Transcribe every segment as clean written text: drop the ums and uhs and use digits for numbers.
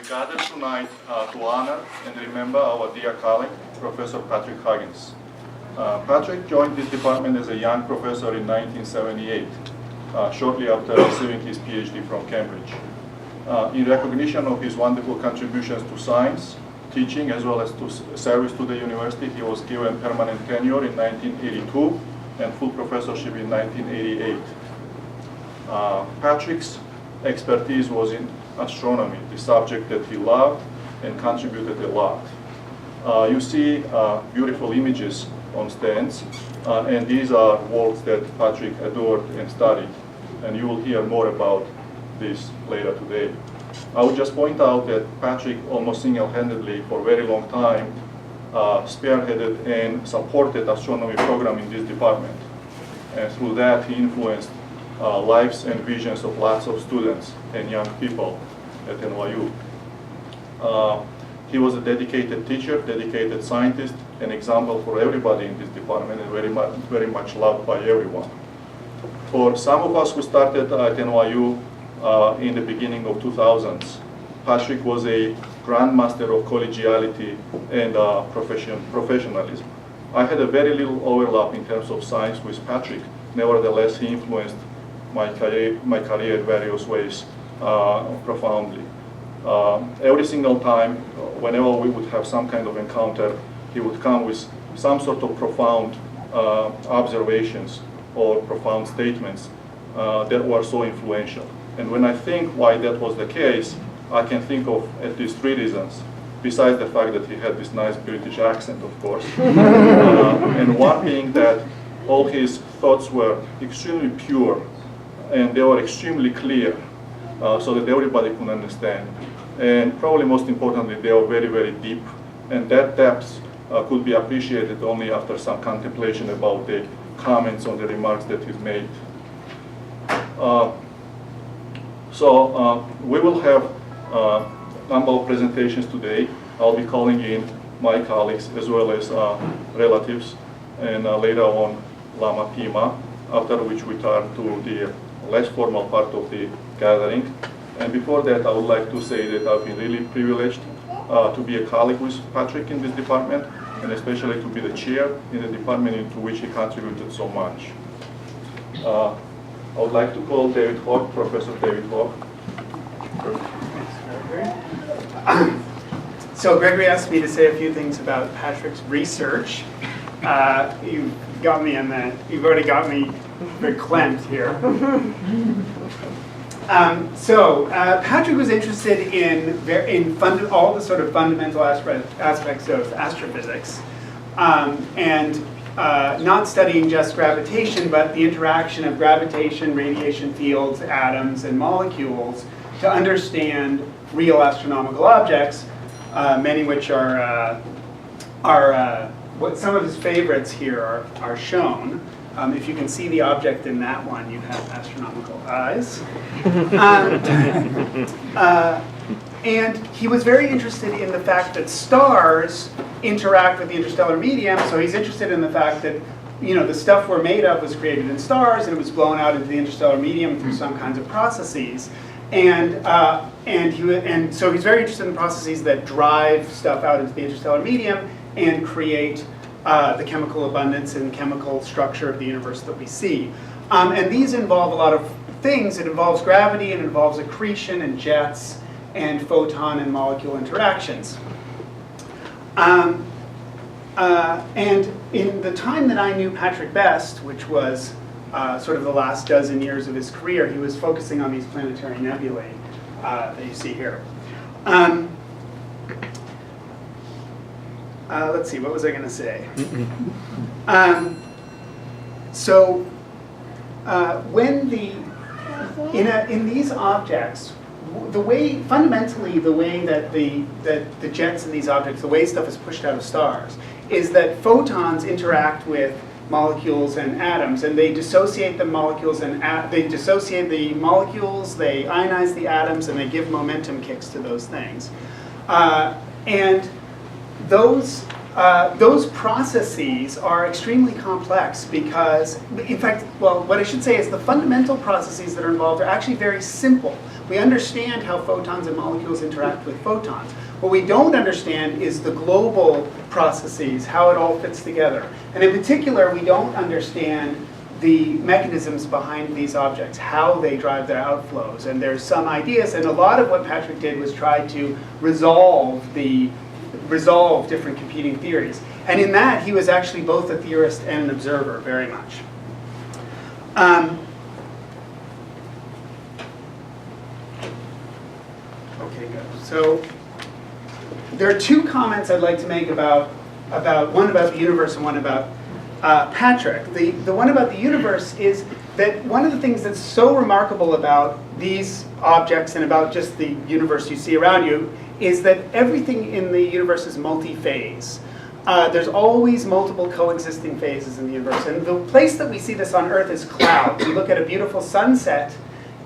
gathered tonight to honor and remember our dear colleague, Professor Patrick Huggins. Patrick joined this department as a young professor in 1978, shortly after receiving his PhD from Cambridge. In recognition of his wonderful contributions to science, teaching, as well as to service to the university, he was given permanent tenure in 1982 and full professorship in 1988. Patrick's expertise was in astronomy, the subject that he loved and contributed a lot. You see beautiful images on stands, and these are works that Patrick adored and studied, and you will hear more about this later today. I would just point out that Patrick almost single-handedly for a very long time spearheaded and supported astronomy program in this department, and through that he influenced lives and visions of lots of students and young people at NYU. He was a dedicated teacher, dedicated scientist, an example for everybody in this department, and very much loved by everyone. For some of us who started at NYU in the beginning of 2000s, Patrick was a grandmaster of collegiality and professionalism. I had a very little overlap in terms of science with Patrick. Nevertheless, he influenced my career in various ways profoundly. Every single time, whenever we would have some kind of encounter, he would come with some sort of profound observations or profound statements that were so influential. And when I think why that was the case, I can think of at least 3 reasons, besides the fact that he had this nice British accent, of course. And one being that all his thoughts were extremely pure, and they were extremely clear, so that everybody could understand. And probably most importantly, they were very, very deep, and that depth could be appreciated only after some contemplation about the comments on the remarks that he's made. So we will have a number of presentations today. I'll be calling in my colleagues as well as relatives, and later on Lama Pima, after which we turn to the less formal part of the gathering. And before that, I would like to say that I've been really privileged to be a colleague with Patrick in this department, and especially to be the chair in the department into which he contributed so much. I would like to call David Hawk, Professor David Hawk. So Gregory asked me to say a few things about Patrick's research. You've got me on that. You've already got me verklempt here. Patrick was interested in all the sort of fundamental aspects of astrophysics, and not studying just gravitation, but the interaction of gravitation, radiation fields, atoms, and molecules to understand real astronomical objects, many which are what some of his favorites here are shown. If you can see the object in that one, you have astronomical eyes. And he was very interested in the fact that stars interact with the interstellar medium, so he's interested in the fact that the stuff we're made of was created in stars and it was blown out into the interstellar medium through some kinds of processes. And so he's very interested in processes that drive stuff out into the interstellar medium and create the chemical abundance and chemical structure of the universe that we see. And these involve a lot of things. It involves gravity, it involves accretion and jets, and photon and molecule interactions. And in the time that I knew Patrick best, which was sort of the last dozen years of his career, he was focusing on these planetary nebulae that you see here. Let's see, what was I going to say? In these objects, fundamentally the way that the jets in these objects, the way stuff is pushed out of stars, is that photons interact with molecules and atoms, and they dissociate the molecules they ionize the atoms, and they give momentum kicks to those things. And those processes are extremely complex because, in fact, well, what I should say is the fundamental processes that are involved are actually very simple. We understand how photons and molecules interact with photons. What we don't understand is the global processes, how it all fits together. And in particular, we don't understand the mechanisms behind these objects, how they drive their outflows. And there's some ideas, and a lot of what Patrick did was try to resolve different competing theories. And in that, he was actually both a theorist and an observer, very much. Okay, good. So there are two comments I'd like to make about one about the universe and one about Patrick. The one about the universe is that one of the things that's so remarkable about these objects and about just the universe you see around you is that everything in the universe is multi-phase. There's always multiple coexisting phases in the universe. And the place that we see this on Earth is clouds. We look at a beautiful sunset,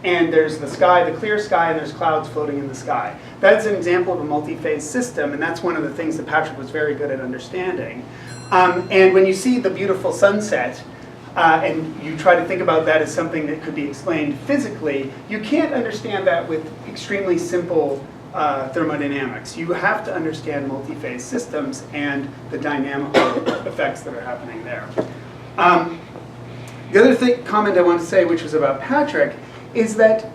and there's the sky, the clear sky, and there's clouds floating in the sky. That's an example of a multi-phase system, and that's one of the things that Patrick was very good at understanding. And when you see the beautiful sunset, and you try to think about that as something that could be explained physically, you can't understand that with extremely simple thermodynamics. You have to understand multi-phase systems and the dynamical effects that are happening there. The other comment I want to say, which was about Patrick, is that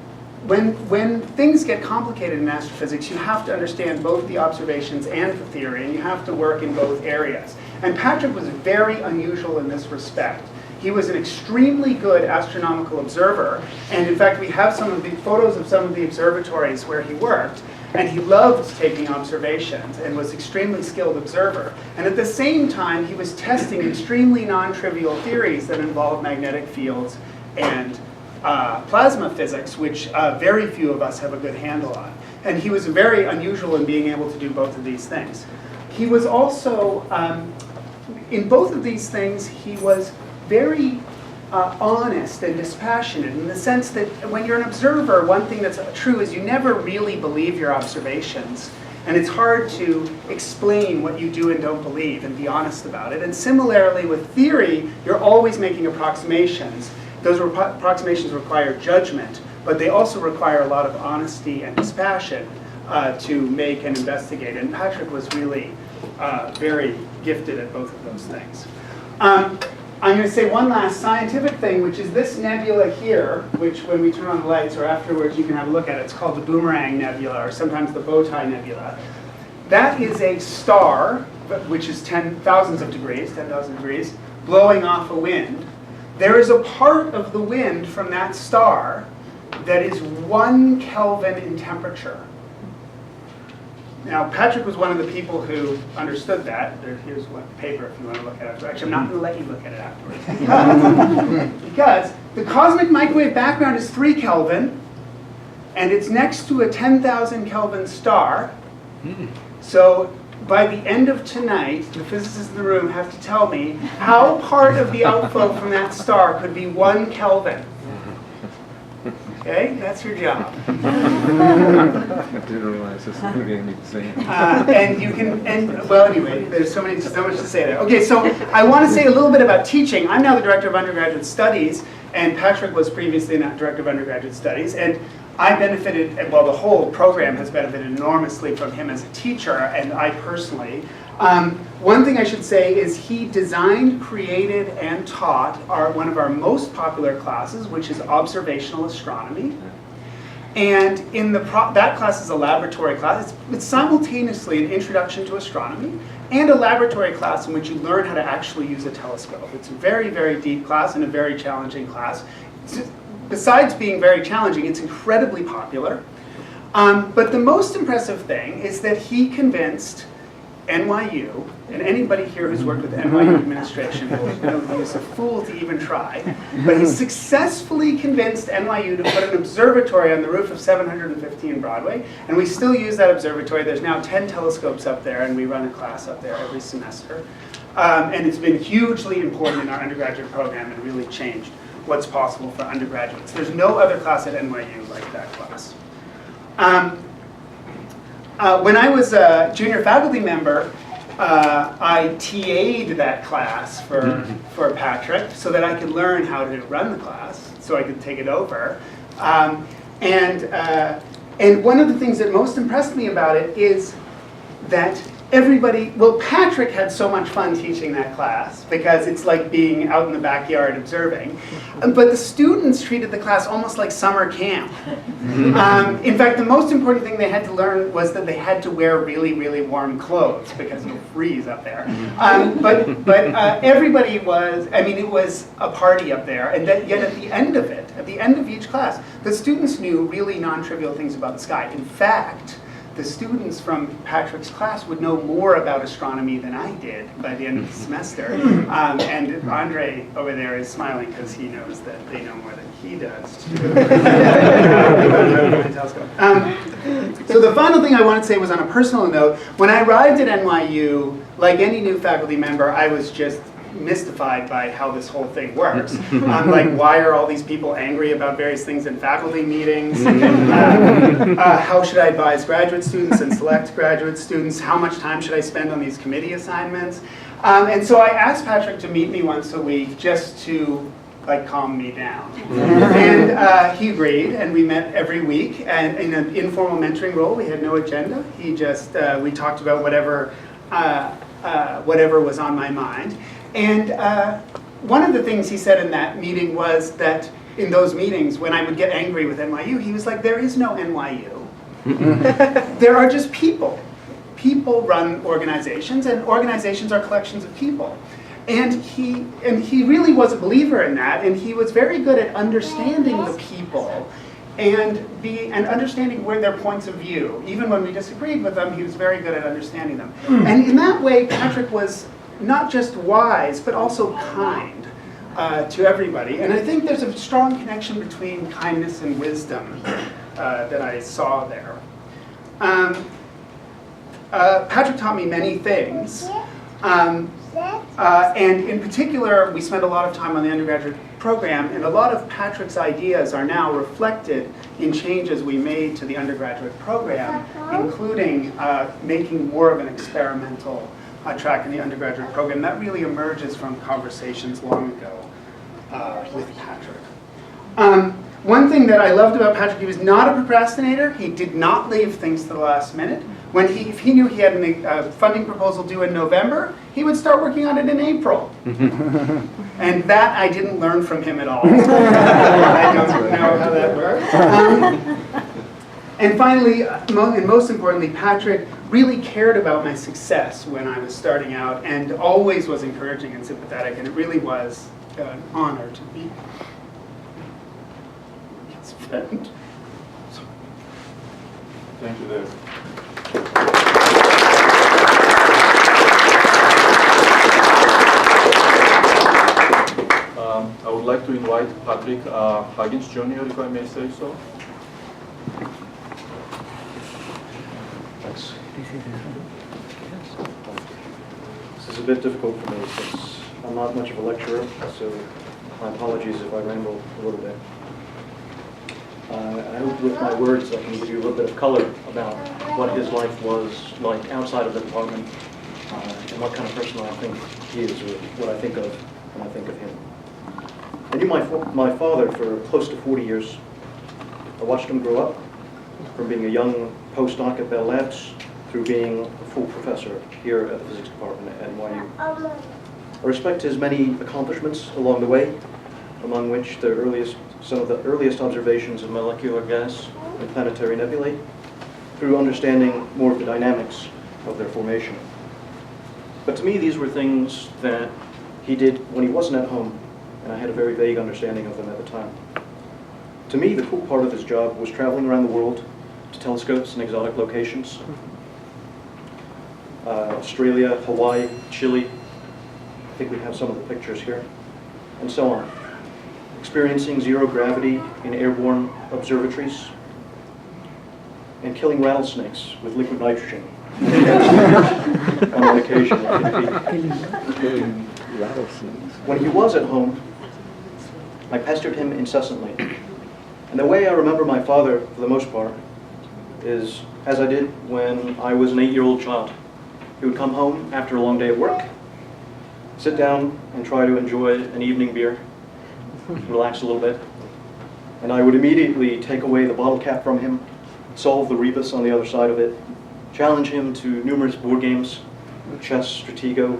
when things get complicated in astrophysics, you have to understand both the observations and the theory, and you have to work in both areas. And Patrick was very unusual in this respect. He was an extremely good astronomical observer, and in fact we have some of the photos of some of the observatories where he worked, and he loved taking observations and was an extremely skilled observer. And at the same time, he was testing extremely non-trivial theories that involve magnetic fields and plasma physics, which very few of us have a good handle on. And he was very unusual in being able to do both of these things. He was also, in both of these things, he was very honest and dispassionate in the sense that when you're an observer, one thing that's true is you never really believe your observations. And it's hard to explain what you do and don't believe and be honest about it. And similarly with theory, you're always making approximations. Those approximations require judgment, but they also require a lot of honesty and dispassion to make and investigate. And Patrick was really very gifted at both of those things. I'm going to say one last scientific thing, which is this nebula here, which when we turn on the lights or afterwards you can have a look at it. It's called the Boomerang Nebula, or sometimes the Bowtie Nebula. That is a star, which is 10,000 degrees, blowing off a wind. There is a part of the wind from that star that is 1 Kelvin in temperature. Now, Patrick was one of the people who understood that. Here's one paper if you want to look at it. Actually, I'm not going to let you look at it afterwards. Because the cosmic microwave background is 3 Kelvin, and it's next to a 10,000 Kelvin star. So by the end of tonight, the physicists in the room have to tell me how part of the outflow from that star could be 1 Kelvin. Okay, that's your job. I didn't realize this was going to be the same. And you can, well, anyway, there's so much to say there. Okay, so I want to say a little bit about teaching. I'm now the director of undergraduate studies, and Patrick was previously the director of undergraduate studies, and I benefited, well, the whole program has benefited enormously from him as a teacher, and I personally. One thing I should say is he designed, created, and taught one of our most popular classes, which is Observational Astronomy. And that class is a laboratory class. It's simultaneously an introduction to astronomy and a laboratory class in which you learn how to actually use a telescope. It's a very, very deep class and a very challenging class. Besides being very challenging, it's incredibly popular. But the most impressive thing is that he convinced NYU, and anybody here who's worked with NYU administration will know he is a fool to even try, but he successfully convinced NYU to put an observatory on the roof of 715 Broadway, and we still use that observatory. There's now 10 telescopes up there, and we run a class up there every semester. And it's been hugely important in our undergraduate program and really changed what's possible for undergraduates. There's no other class at NYU like that class. When I was a junior faculty member, I TA'd that class for Patrick so that I could learn how to run the class, so I could take it over. And one of the things that most impressed me about it is that everybody, well, Patrick had so much fun teaching that class because it's like being out in the backyard observing. But the students treated the class almost like summer camp. In fact, the most important thing they had to learn was that they had to wear really, really warm clothes because you'll freeze up there. But everybody was, I mean, it was a party up there. And that, yet at the end of it, at the end of each class, the students knew really non-trivial things about the sky. In fact, the students from Patrick's class would know more about astronomy than I did by the end of the semester. And Andre over there is smiling because he knows that they know more than he does. So the final thing I wanted to say was on a personal note. When I arrived at NYU, like any new faculty member, I was just mystified by how this whole thing works. Like, why are all these people angry about various things in faculty meetings? How should I advise graduate students and select graduate students? How much time should I spend on these committee assignments? And so I asked Patrick to meet me once a week just to like calm me down. And he agreed, and we met every week. And in an informal mentoring role, we had no agenda. He just, we talked about whatever was on my mind. And one of the things he said in that meeting was that in those meetings, when I would get angry with NYU, he was like, there is no NYU. There are just people. People run organizations, and organizations are collections of people. And he really was a believer in that, and he was very good at understanding the people and understanding where their points of view. Even when we disagreed with them, he was very good at understanding them. And in that way, Patrick was not just wise, but also kind to everybody. And I think there's a strong connection between kindness and wisdom that I saw there. Patrick taught me many things. And in particular, we spent a lot of time on the undergraduate program, and a lot of Patrick's ideas are now reflected in changes we made to the undergraduate program, including making more of an experimental track in the undergraduate program. That really emerges from conversations long ago with Patrick. One thing that I loved about Patrick, he was not a procrastinator. He did not leave things to the last minute. If he knew he had a funding proposal due in November, he would start working on it in April. And that I didn't learn from him at all. I don't know how that works. And finally, and most importantly, Patrick really cared about my success when I was starting out and always was encouraging and sympathetic, and it really was an honor to be his friend. Thank you, Dave. I would like to invite Patrick Huggins Jr., if I may say so. Thanks. This is a bit difficult for me since I'm not much of a lecturer, so my apologies if I ramble a little bit. I hope with my words I can give you a little bit of color about what his life was like outside of the department and what kind of person I think he is, or what I think of when I think of him. I knew my father for close to 40 years. I watched him grow up from being a young postdoc at Bell Labs through being a full professor here at the physics department at NYU. I respect his many accomplishments along the way, among which some of the earliest observations of molecular gas and planetary nebulae, through understanding more of the dynamics of their formation. But to me, these were things that he did when he wasn't at home, and I had a very vague understanding of them at the time. To me, the cool part of his job was traveling around the world to telescopes and exotic locations. Australia, Hawaii, Chile, I think we have some of the pictures here, and so on. Experiencing zero gravity in airborne observatories, and killing rattlesnakes with liquid nitrogen. On occasion, Killing rattlesnakes. when he was at home, I pestered him incessantly. And the way I remember my father, for the most part, is as I did when I was an 8-year-old child. He would come home after a long day at work, sit down and try to enjoy an evening beer, relax a little bit, And I would immediately take away the bottle cap from him, solve the rebus on the other side of it, challenge him to numerous board games, chess, Stratego,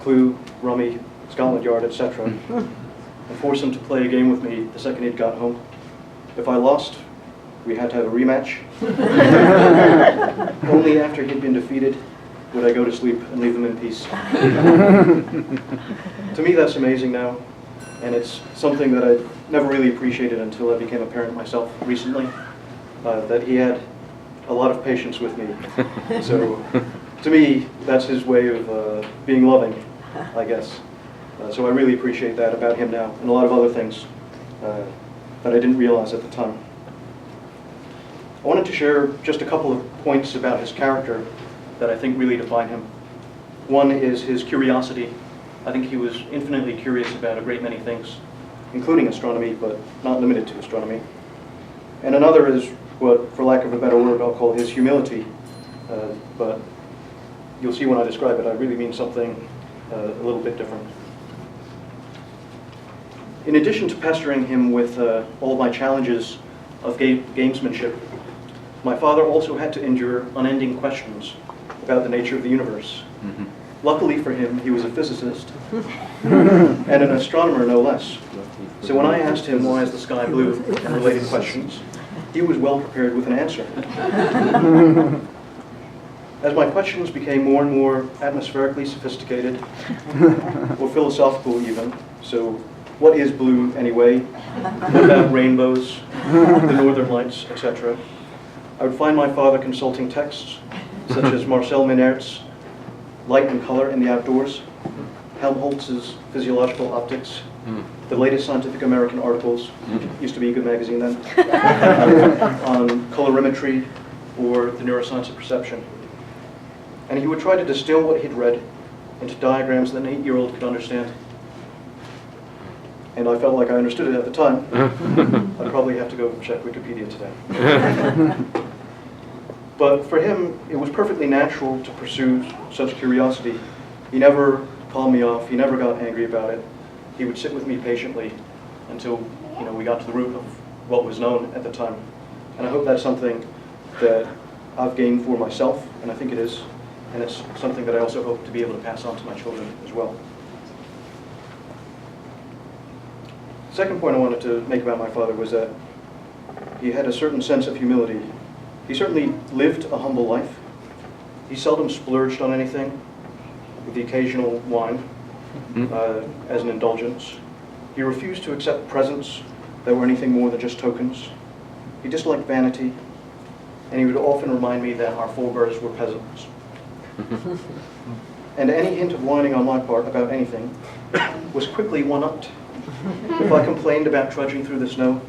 Clue, Rummy, Scotland Yard, etc., and force him to play a game with me the second he'd got home. If I lost, we had to have a rematch. Only after he'd been defeated would I go to sleep and leave them in peace. To me, that's amazing now, and it's something that I never really appreciated until I became a parent myself recently, that he had a lot of patience with me. So, to me, that's his way of being loving, I guess. So I really appreciate that about him now, and a lot of other things that I didn't realize at the time. I wanted to share just a couple of points about his character that I think really define him. One is his curiosity. I think he was infinitely curious about a great many things, including astronomy, but not limited to astronomy. And another is what, for lack of a better word, I'll call his humility. But you'll see when I describe it, I really mean something a little bit different. In addition to pestering him with all my challenges of gamesmanship, my father also had to endure unending questions about the nature of the universe. Mm-hmm. Luckily for him, he was a physicist and an astronomer no less. So when I asked him why is the sky blue and related questions, he was well prepared with an answer. As my questions became more and more atmospherically sophisticated, or philosophical even, so what is blue anyway? What about rainbows, the northern lights, etc.? I would find my father consulting texts such as Marcel Minert's Light and Color in the Outdoors, Helmholtz's Physiological Optics, the latest Scientific American articles, used to be a good magazine then, on colorimetry or the neuroscience of perception. And he would try to distill what he'd read into diagrams that an 8-year-old could understand. And I felt like I understood it at the time. I'd probably have to go check Wikipedia today. But for him, it was perfectly natural to pursue such curiosity. He never palmed me off. He never got angry about it. He would sit with me patiently until we got to the root of what was known at the time. And I hope that's something that I've gained for myself, and I think it is. And it's something that I also hope to be able to pass on to my children as well. The second point I wanted to make about my father was that he had a certain sense of humility. He certainly lived a humble life. He seldom splurged on anything, with the occasional wine as an indulgence. He refused to accept presents that were anything more than just tokens. He disliked vanity, and he would often remind me that our forebears were peasants. And any hint of whining on my part about anything was quickly one-upped. If I complained about trudging through the snow,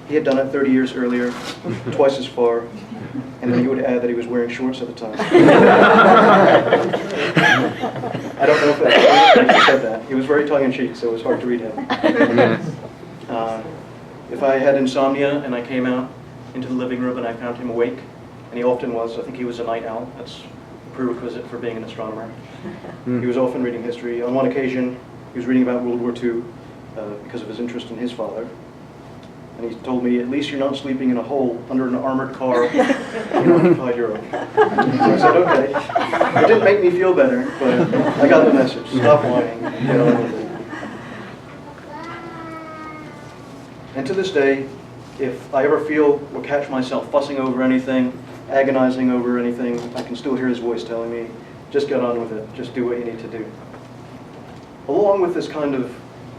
he had done it 30 years earlier, twice as far, and then he would add that he was wearing shorts at the time. I don't know if that's true, but he said that. He was very tongue-in-cheek, so it was hard to read him. If I had insomnia and I came out into the living room and I found him awake, and he often was, I think he was a night owl. That's a prerequisite for being an astronomer. He was often reading history. On one occasion, he was reading about World War II because of his interest in his father. And he told me, at least you're not sleeping in a hole under an armored car in occupied Europe. So I said, okay. It didn't make me feel better, but I got the message. Stop whining. Get on with it. And to this day, if I ever feel or catch myself fussing over anything, agonizing over anything, I can still hear his voice telling me, just get on with it. Just do what you need to do. Along with this kind of,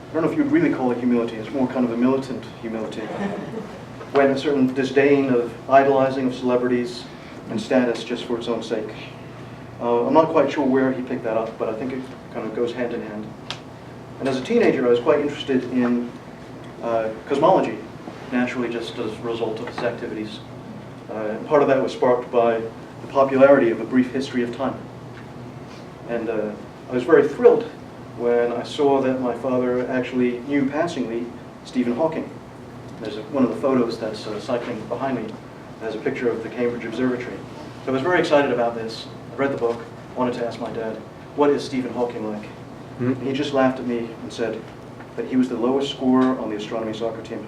I don't know if you'd really call it humility, it's more kind of a militant humility, when a certain disdain of idolizing of celebrities and status just for its own sake. I'm not quite sure where he picked that up, but I think it kind of goes hand in hand. And as a teenager, I was quite interested in cosmology, naturally just as a result of his activities. Part of that was sparked by the popularity of A Brief History of Time. And I was very thrilled when I saw that my father actually knew passingly Stephen Hawking. There's one of the photos that's cycling behind me. It has a picture of the Cambridge Observatory. So I was very excited about this. I read the book, wanted to ask my dad, what is Stephen Hawking like? And he just laughed at me and said, that he was the lowest scorer on the astronomy soccer team.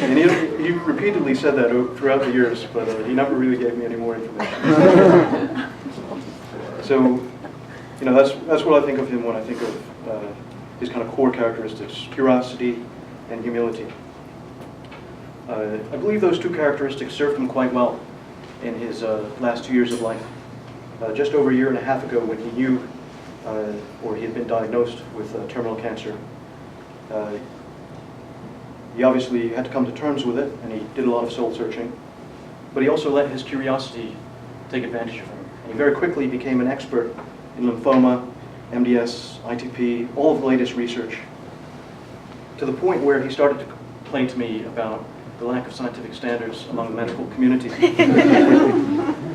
And he repeatedly said that throughout the years, but he never really gave me any more information. So, that's what I think of him when I think of his kind of core characteristics: curiosity and humility. I believe those two characteristics served him quite well in his last 2 years of life. Just over a year and a half ago, when he knew, or he had been diagnosed with terminal cancer, he obviously had to come to terms with it, and he did a lot of soul searching. But he also let his curiosity take advantage of him. And he very quickly became an expert in lymphoma, MDS, ITP, all of the latest research, to the point where he started to complain to me about the lack of scientific standards among the medical community.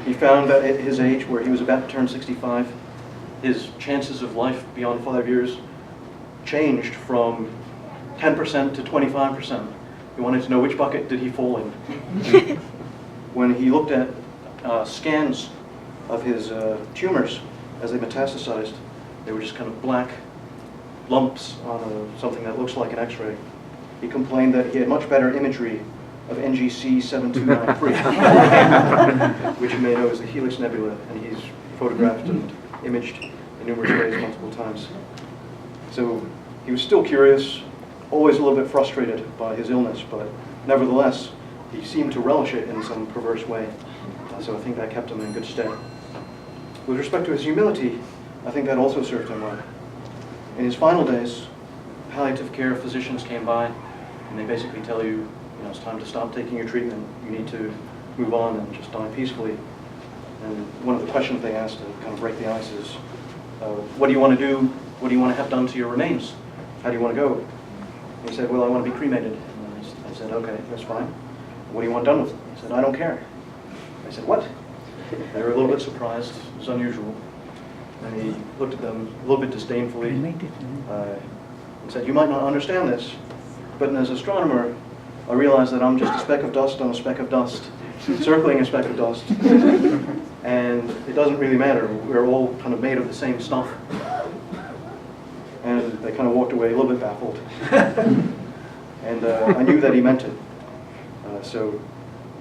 He found that at his age, where he was about to turn 65, his chances of life beyond 5 years changed from 10% to 25%. He wanted to know which bucket did he fall in. When he looked at scans of his tumors as they metastasized, they were just kind of black lumps on something that looks like an X-ray. He complained that he had much better imagery of NGC 7293, which you may know as the Helix Nebula, and he's photographed and imaged in numerous ways multiple times. So he was still curious, always a little bit frustrated by his illness, but nevertheless, he seemed to relish it in some perverse way. So I think that kept him in good stead. With respect to his humility, I think that also served him well. In his final days, palliative care physicians came by, and they basically tell you, it's time to stop taking your treatment. You need to move on and just die peacefully. And one of the questions they asked to kind of break the ice is, what do you want to do? What do you want to have done to your remains? How do you want to go? And he said, well, I want to be cremated. And I said, okay, that's fine. What do you want done with it? He said, I don't care. I said, what? They were a little bit surprised. It was unusual. And he looked at them a little bit disdainfully and said, you might not understand this, but as an astronomer, I realize that I'm just a speck of dust on a speck of dust, circling a speck of dust. And it doesn't really matter. We're all kind of made of the same stuff. And they kind of walked away a little bit baffled. And I knew that he meant it. So,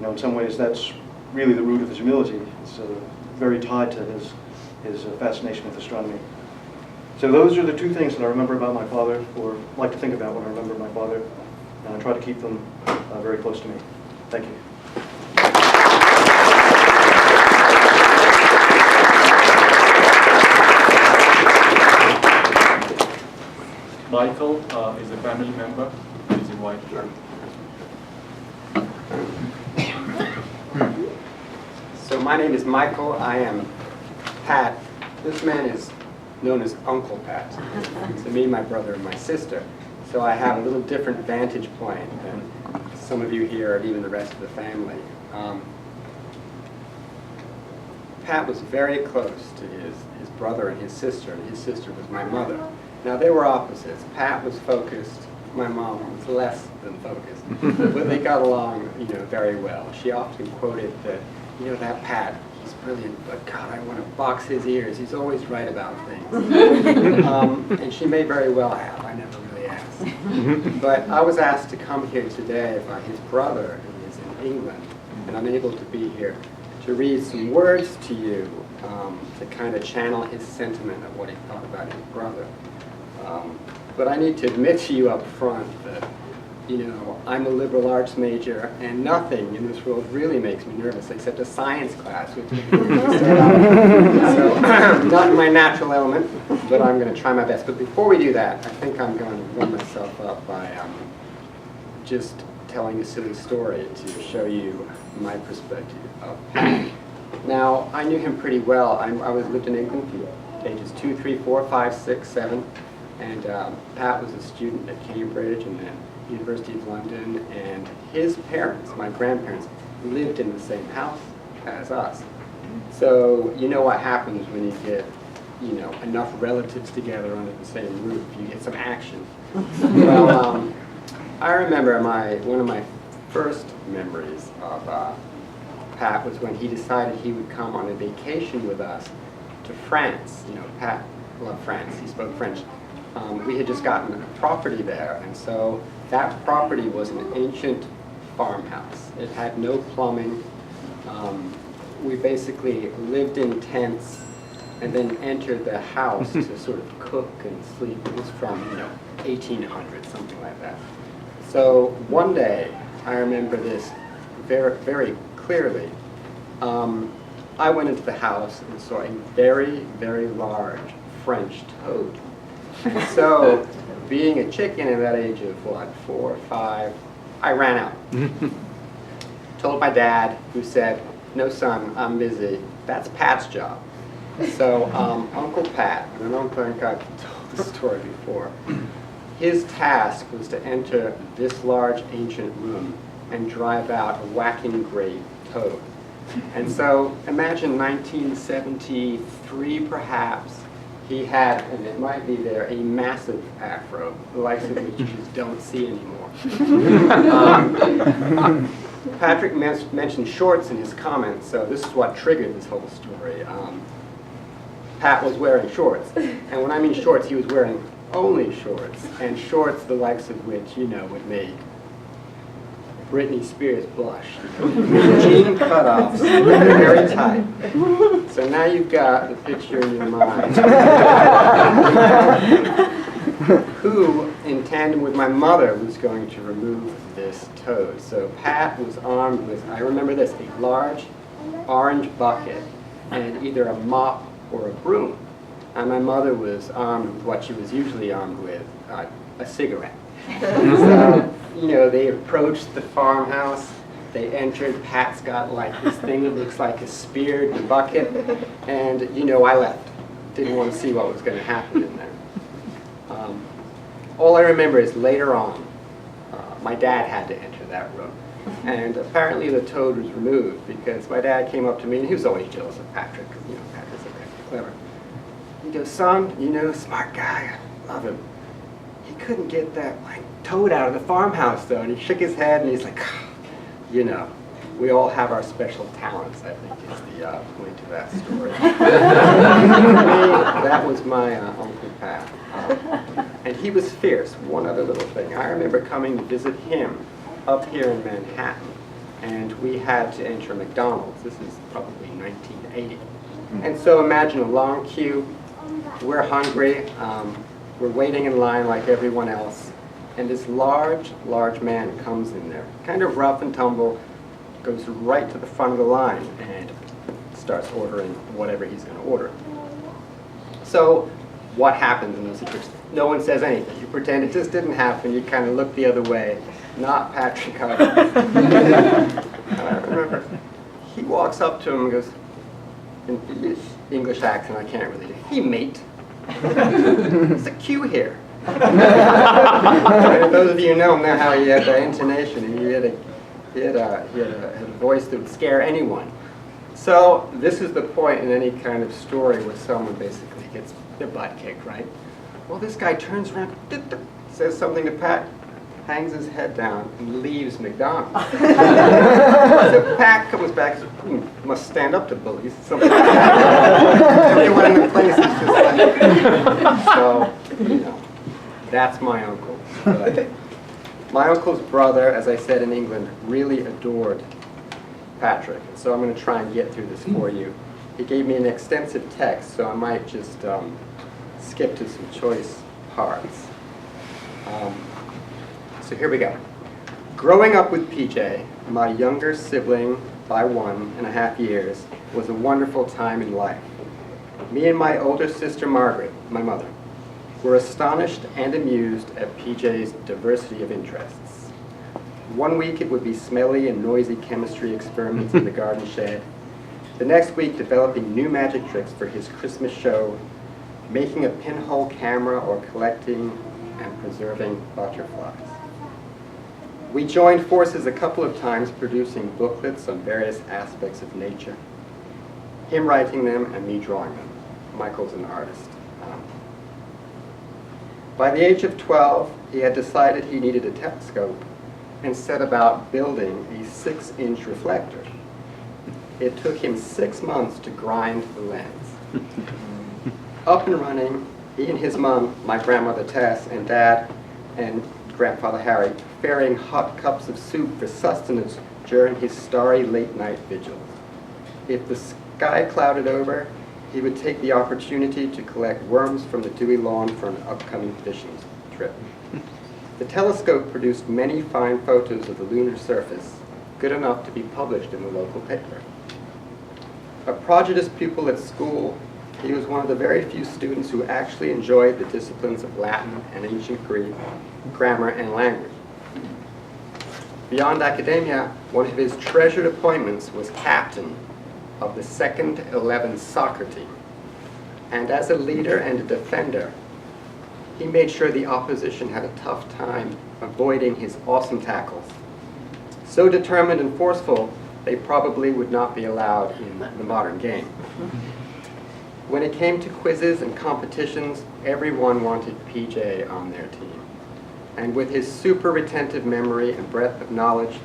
in some ways, that's really the root of his humility. It's very tied to his fascination with astronomy. So those are the two things that I remember about my father, or like to think about when I remember my father, and I try to keep them very close to me. Thank you. Michael is a family member. Please invite her. So my name is Michael. I am Pat. This man is known as Uncle Pat. To me, my brother, and my sister. So I have a little different vantage point than some of you here, and even the rest of the family. Pat was very close to his brother and his sister was my mother. Now, they were opposites. Pat was focused. My mom was less than focused. But they got along, very well. She often quoted that, that Pat, he's brilliant, but God, I want to box his ears. He's always right about things. And she may very well have. I never really asked. But I was asked to come here today by his brother, who is in England, and I'm able to be here to read some words to you to kind of channel his sentiment of what he thought about his brother. But I need to admit to you up front that, I'm a liberal arts major, and nothing in this world really makes me nervous except a science class, which is so not my natural element, but I'm going to try my best. But before we do that, I think I'm going to warm myself up by just telling a silly story to show you my perspective of Pat. Now, I knew him pretty well. I lived in England from ages 2, 3, 4, 5, 6, 7. And Pat was a student at Cambridge and then University of London, and his parents, my grandparents, lived in the same house as us. So you know what happens when you get, enough relatives together under the same roof. You get some action. Well, I remember one of my first memories of Pat was when he decided he would come on a vacation with us to France. You know, Pat loved France. He spoke French. We had just gotten a property there, and so that property was an ancient farmhouse. It had no plumbing. We basically lived in tents and then entered the house to sort of cook and sleep. It was from, 1800, something like that. So one day, I remember this very, very clearly. I went into the house and saw a very, very large French toad. And so, being a chicken at that age of, 4 or 5, I ran out. Told my dad, who said, "No, son, I'm busy. That's Pat's job." So, Uncle Pat, and I don't think I've told this story before, his task was to enter this large ancient room and drive out a whacking great toad. And so, imagine 1973 perhaps, he had, and it might be there, a massive afro, the likes of which you just don't see anymore. Patrick mentioned shorts in his comments, so this is what triggered this whole story. Pat was wearing shorts, and when I mean shorts, he was wearing only shorts, and shorts the likes of which, would make Britney Spears blush. Jean cutoffs, very tight. So now you've got the picture in your mind. Who, in tandem with my mother, was going to remove this toad. So Pat was armed with, I remember this, a large orange bucket and either a mop or a broom. And my mother was armed with what she was usually armed with, a cigarette. So, they approached the farmhouse, they entered, Pat's got like this thing that looks like a spear in the bucket, and I left. Didn't want to see what was going to happen in there. All I remember is later on, my dad had to enter that room. And apparently the toad was removed because my dad came up to me, and he was always jealous of Patrick, because Patrick's so clever. He goes, "Son, smart guy, I love him. He couldn't get that toad out of the farmhouse though." And he shook his head and he's like, we all have our special talents, I think is the point of that story. For me, that was my Uncle Pat. And he was fierce. One other little thing. I remember coming to visit him up here in Manhattan, and we had to enter McDonald's. This is probably 1980. And so imagine a long queue. We're hungry. We're waiting in line like everyone else. And this large, large man comes in there, kind of rough and tumble, goes right to the front of the line and starts ordering whatever he's going to order. So what happens in those situations? No one says anything. You pretend it just didn't happen. You kind of look the other way. Not Patrick Huggins. I remember he walks up to him and goes, in English accent, I can't really do, "Hey, mate. There's a queue here." And those of you who know him know how he had that intonation, and he had a voice that would scare anyone. So this is the point in any kind of story where someone basically gets their butt kicked, right? Well, this guy turns around, says something to Pat, hangs his head down, and leaves McDonald's. So Pat comes back, says, "Must stand up to bullies." Something like that. Everyone in the place is just like, so, that's my uncle. But my uncle's brother, as I said in England, really adored Patrick. So I'm going to try and get through this for you. He gave me an extensive text, so I might just skip to some choice parts. So here we go. Growing up with PJ, my younger sibling by 1.5 years, was a wonderful time in life. Me and my older sister Margaret, my mother, were astonished and amused at PJ's diversity of interests. One week it would be smelly and noisy chemistry experiments in the garden shed. The next week developing new magic tricks for his Christmas show, making a pinhole camera, or collecting and preserving butterflies. We joined forces a couple of times producing booklets on various aspects of nature. Him writing them and me drawing them. Michael's an artist. By the age of 12, he had decided he needed a telescope and set about building a 6-inch reflector. It took him 6 months to grind the lens. Up and running, he and his mom, my grandmother Tess, and Dad and Grandfather Harry, preparing hot cups of soup for sustenance during his starry late-night vigils. If the sky clouded over, he would take the opportunity to collect worms from the dewy lawn for an upcoming fishing trip. The telescope produced many fine photos of the lunar surface, good enough to be published in the local paper. A prodigious pupil at school, he was one of the very few students who actually enjoyed the disciplines of Latin and ancient Greek, grammar, and language. Beyond academia, one of his treasured appointments was captain of the second 11 soccer team. And as a leader and a defender, he made sure the opposition had a tough time avoiding his awesome tackles. So determined and forceful, they probably would not be allowed in the modern game. When it came to quizzes and competitions, everyone wanted PJ on their team. And with his super retentive memory and breadth of knowledge,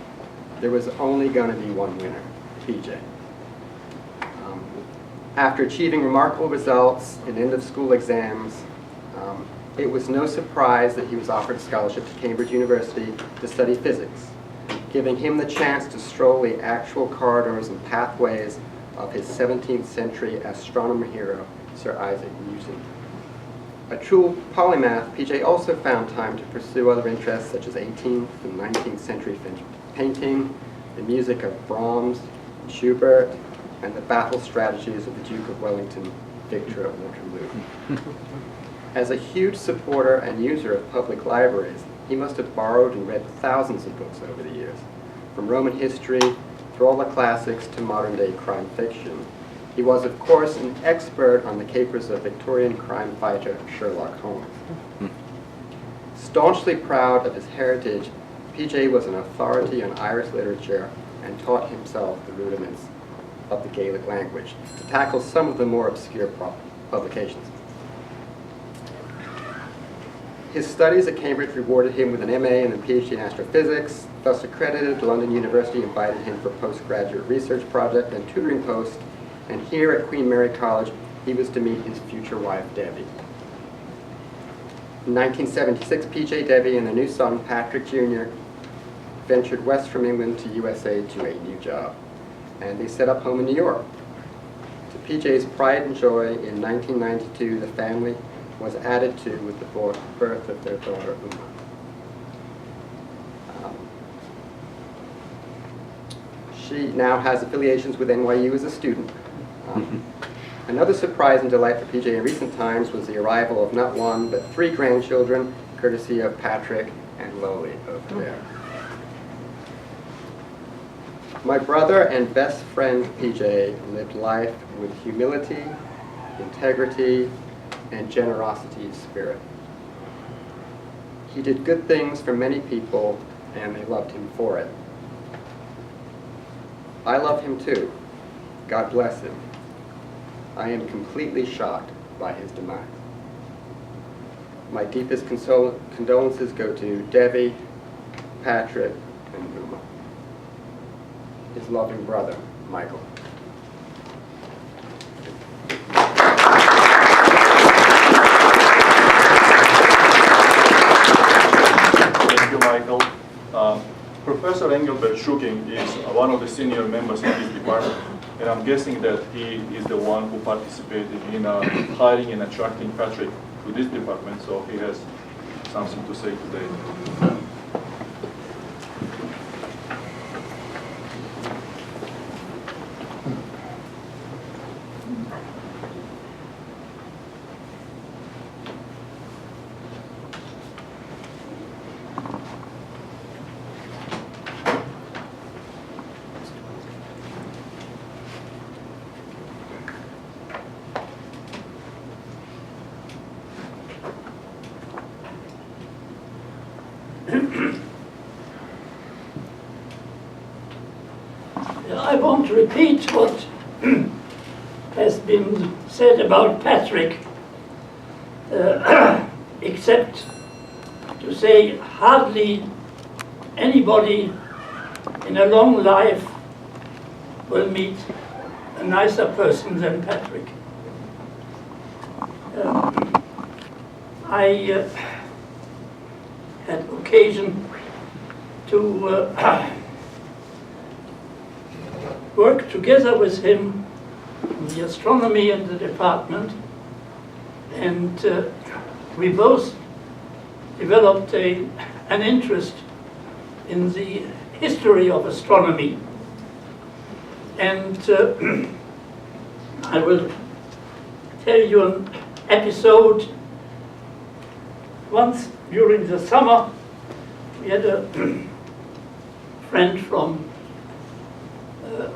there was only going to be one winner, PJ. After achieving remarkable results in end-of-school exams, it was no surprise that he was offered a scholarship to Cambridge University to study physics, giving him the chance to stroll the actual corridors and pathways of his 17th century astronomer hero, Sir Isaac Newton. A true polymath, PJ also found time to pursue other interests such as 18th and 19th century painting, the music of Brahms, Schubert, and the battle strategies of the Duke of Wellington, Victor at Waterloo. As a huge supporter and user of public libraries, he must have borrowed and read thousands of books over the years, from Roman history through all the classics to modern-day crime fiction. He was, of course, an expert on the capers of Victorian crime fighter Sherlock Holmes. Staunchly proud of his heritage, PJ was an authority on Irish literature and taught himself the rudiments of the Gaelic language to tackle some of the more obscure publications. His studies at Cambridge rewarded him with an MA and a PhD in astrophysics. Thus accredited, London University invited him for a postgraduate research project and tutoring post, and here at Queen Mary College, he was to meet his future wife, Debbie. In 1976, PJ, Debbie, and their new son, Patrick Jr., ventured west from England to USA to a new job, and they set up home in New York. To PJ's pride and joy, in 1992, the family was added to with the birth of their daughter, Uma. She now has affiliations with NYU as a student. Another surprise and delight for PJ in recent times was the arrival of not one, but 3 grandchildren, courtesy of Patrick and Loli over there. My brother and best friend PJ lived life with humility, integrity, and generosity of spirit. He did good things for many people, and they loved him for it. I love him too. God bless him. I am completely shocked by his demise. My deepest condolences go to Debbie, Patrick, and Uma. His loving brother, Michael. Thank you, Michael. Professor Engelbert Schuking is one of the senior members in this department, and I'm guessing that he is the one who participated in hiring and attracting Patrick to this department, so he has something to say today. I want to repeat what has been said about Patrick, except to say hardly anybody in a long life will meet a nicer person than Patrick. I had occasion to work together with him in the astronomy in the department, and we both developed an interest in the history of astronomy. And I will tell you an episode. Once during the summer, we had a friend from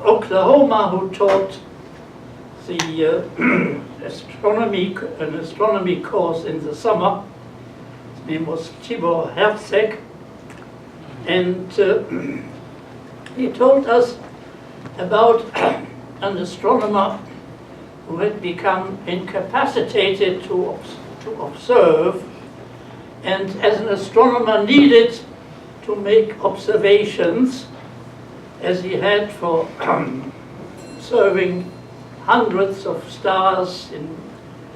Oklahoma who taught the an astronomy course in the summer. His name was Tibor Herzeg, and he told us about an astronomer who had become incapacitated to observe, and as an astronomer needed to make observations, as he had for observing hundreds of stars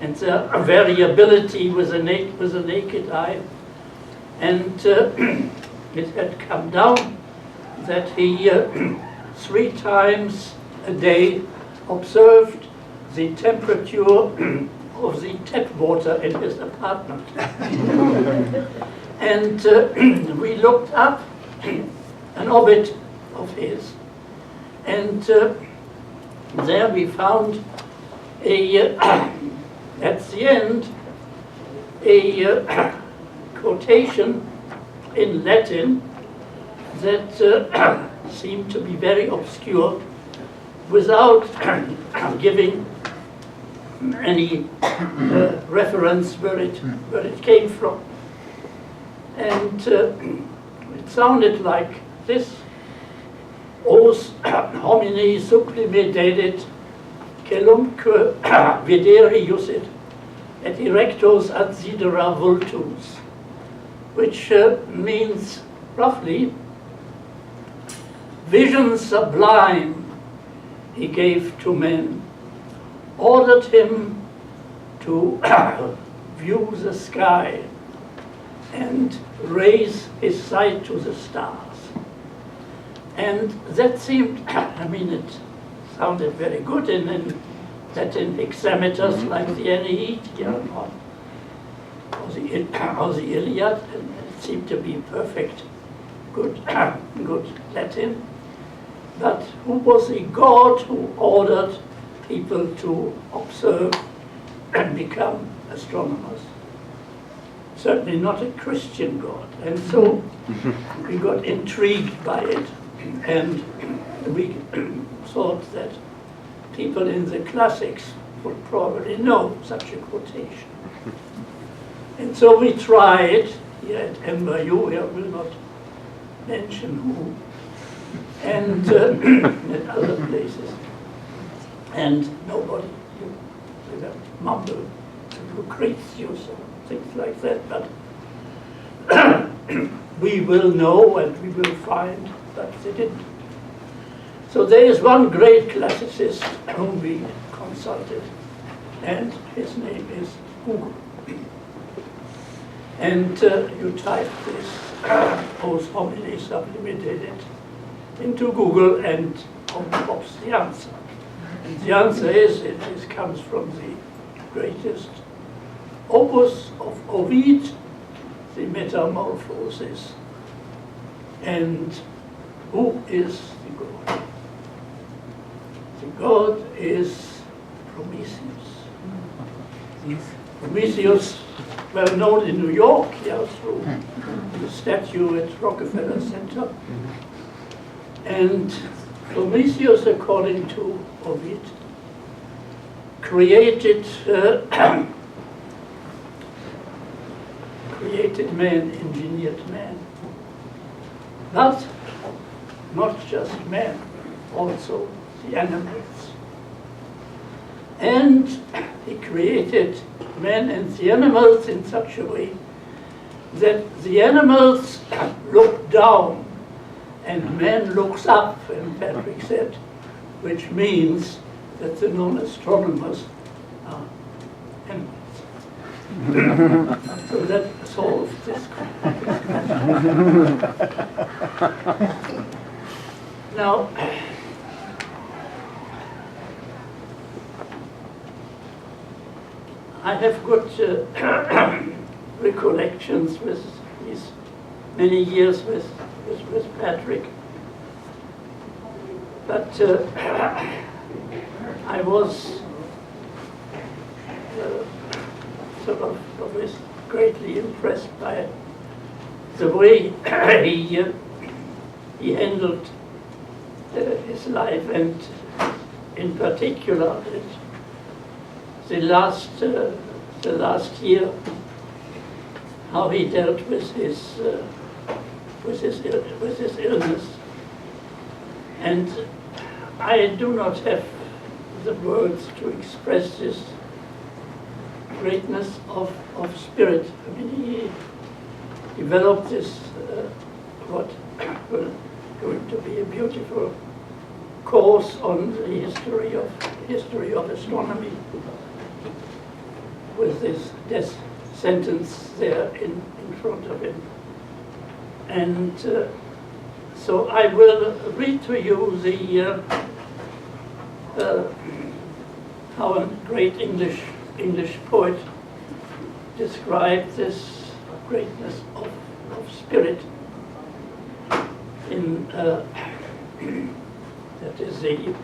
and their variability with a naked eye. And it had come down that he 3 times a day observed the temperature of the tap water in his apartment. And we looked up an orbit of his, and there we found at the end a quotation in Latin that seemed to be very obscure, without giving any reference where it came from. And it sounded like this: Os homini sublime dedit, celumque videri usit, et erectos ad sidera vultus, which means roughly, vision sublime he gave to men, ordered him to view the sky and raise his sight to the stars. And that seemed, I mean, it sounded very good in Latin hexameters like the Aeneid, or the Iliad, and it seemed to be perfect, good Latin. But who was the God who ordered people to observe and become astronomers? Certainly not a Christian God. And so we got intrigued by it, and we thought that people in the classics would probably know such a quotation. And so we tried here at MIU, I will not mention who, and at other places. And nobody, with a mumble, Lucretius or things like that, but we will know and we will find, but they didn't. So there is one great classicist whom we consulted, and his name is Google. And you type this Os homini sublime dedit into Google, and on pops the answer. And the answer is, it comes from the greatest opus of Ovid, the Metamorphoses. And who is the God? The God is Prometheus. Prometheus, well known in New York, here through the statue at Rockefeller Center. And Prometheus, according to Ovid, created man, engineered man. But not just man, also the animals. And he created man and the animals in such a way that the animals look down and man looks up, and Patrick said, which means that the non-astronomers are animals. So that solves this question. Now, I have good recollections with these many years with Patrick. But I was sort of always greatly impressed by the way he handled his life, and in particular the last year, how he dealt with his illness. And I do not have the words to express this greatness of spirit. I mean, he developed this, what will going to be a beautiful course on the history of astronomy, with this death sentence there in front of him. And so I will read to you the how a great English poet described this greatness of spirit in that is the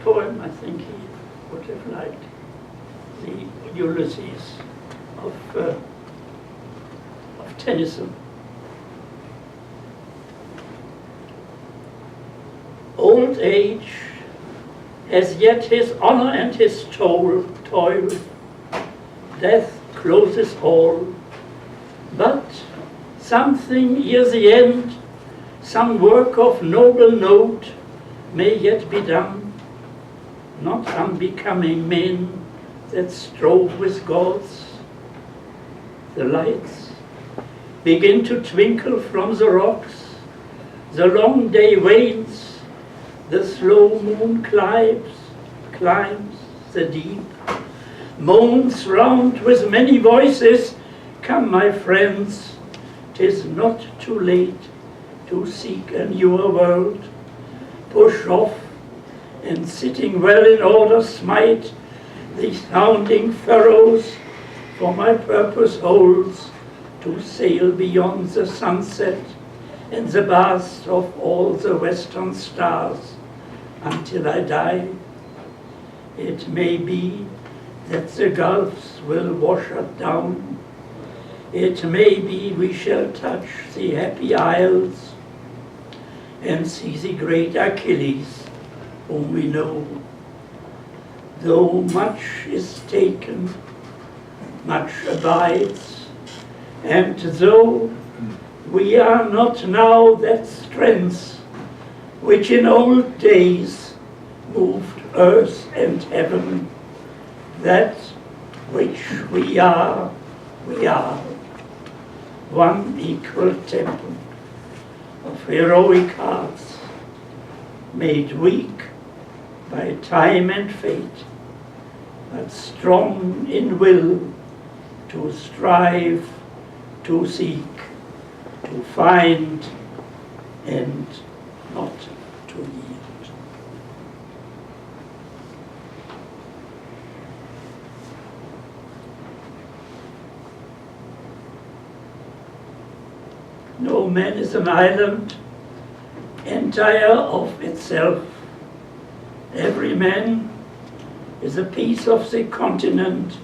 poem I think he would have liked, the Ulysses of Tennyson. Old age has yet his honor and his toil. Death closes all, but something ere the end, some work of noble note may yet be done, not unbecoming men that strove with gods. The lights begin to twinkle from the rocks, the long day wanes, the slow moon climbs the deep, moans round with many voices. Come, my friends, 'tis not too late to seek a newer world. Push off, and sitting well in order smite the sounding furrows, for my purpose holds to sail beyond the sunset and the baths of all the western stars until I die. It may be that the gulfs will wash us down. It may be we shall touch the happy isles and see the great Achilles whom we know. Though much is taken, much abides, and though we are not now that strength which in old days moved earth and heaven, that which we are one equal temple of heroic hearts, made weak by time and fate, but strong in will to strive, to seek, to find, and not to yield. No man is an island, entire of itself. Every man is a piece of the continent,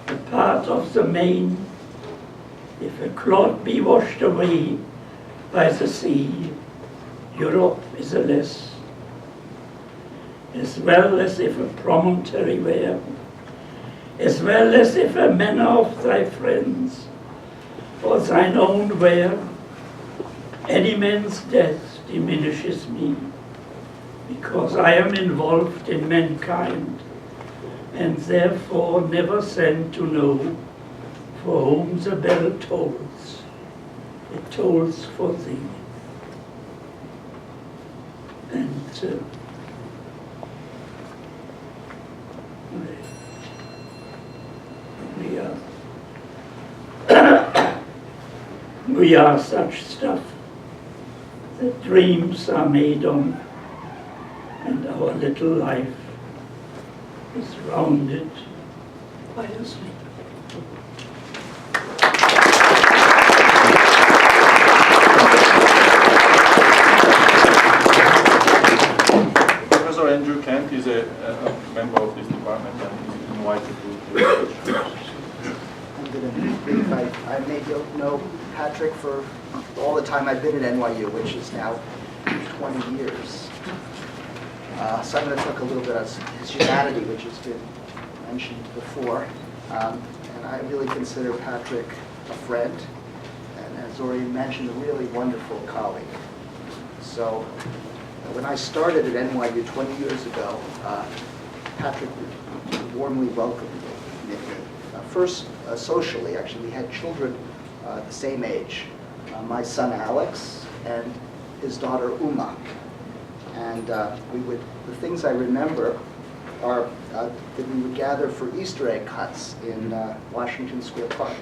a part of the main. If a clod be washed away by the sea, Europe is a less. As well as if a promontory were, as well as if a manner of thy friends, or thine own were, any man's death diminishes me, because I am involved in mankind, and therefore never sent to know for whom the bell tolls. It tolls for thee. And We are such stuff that dreams are made on, and our little life is rounded by a sleep. Professor Andrew Kent is a member of this department and is invited to research. I'm going to be brief. I may know Patrick for all the time I've been at NYU, which is now 20 years. So I'm going to talk a little bit about his humanity, which has been mentioned before. And I really consider Patrick a friend, and as already mentioned, a really wonderful colleague. So when I started at NYU 20 years ago, Patrick warmly welcomed me. First, socially, actually, we had children the same age. My son Alex and his daughter Uma. And the things I remember are that we would gather for Easter egg hunts in Washington Square Park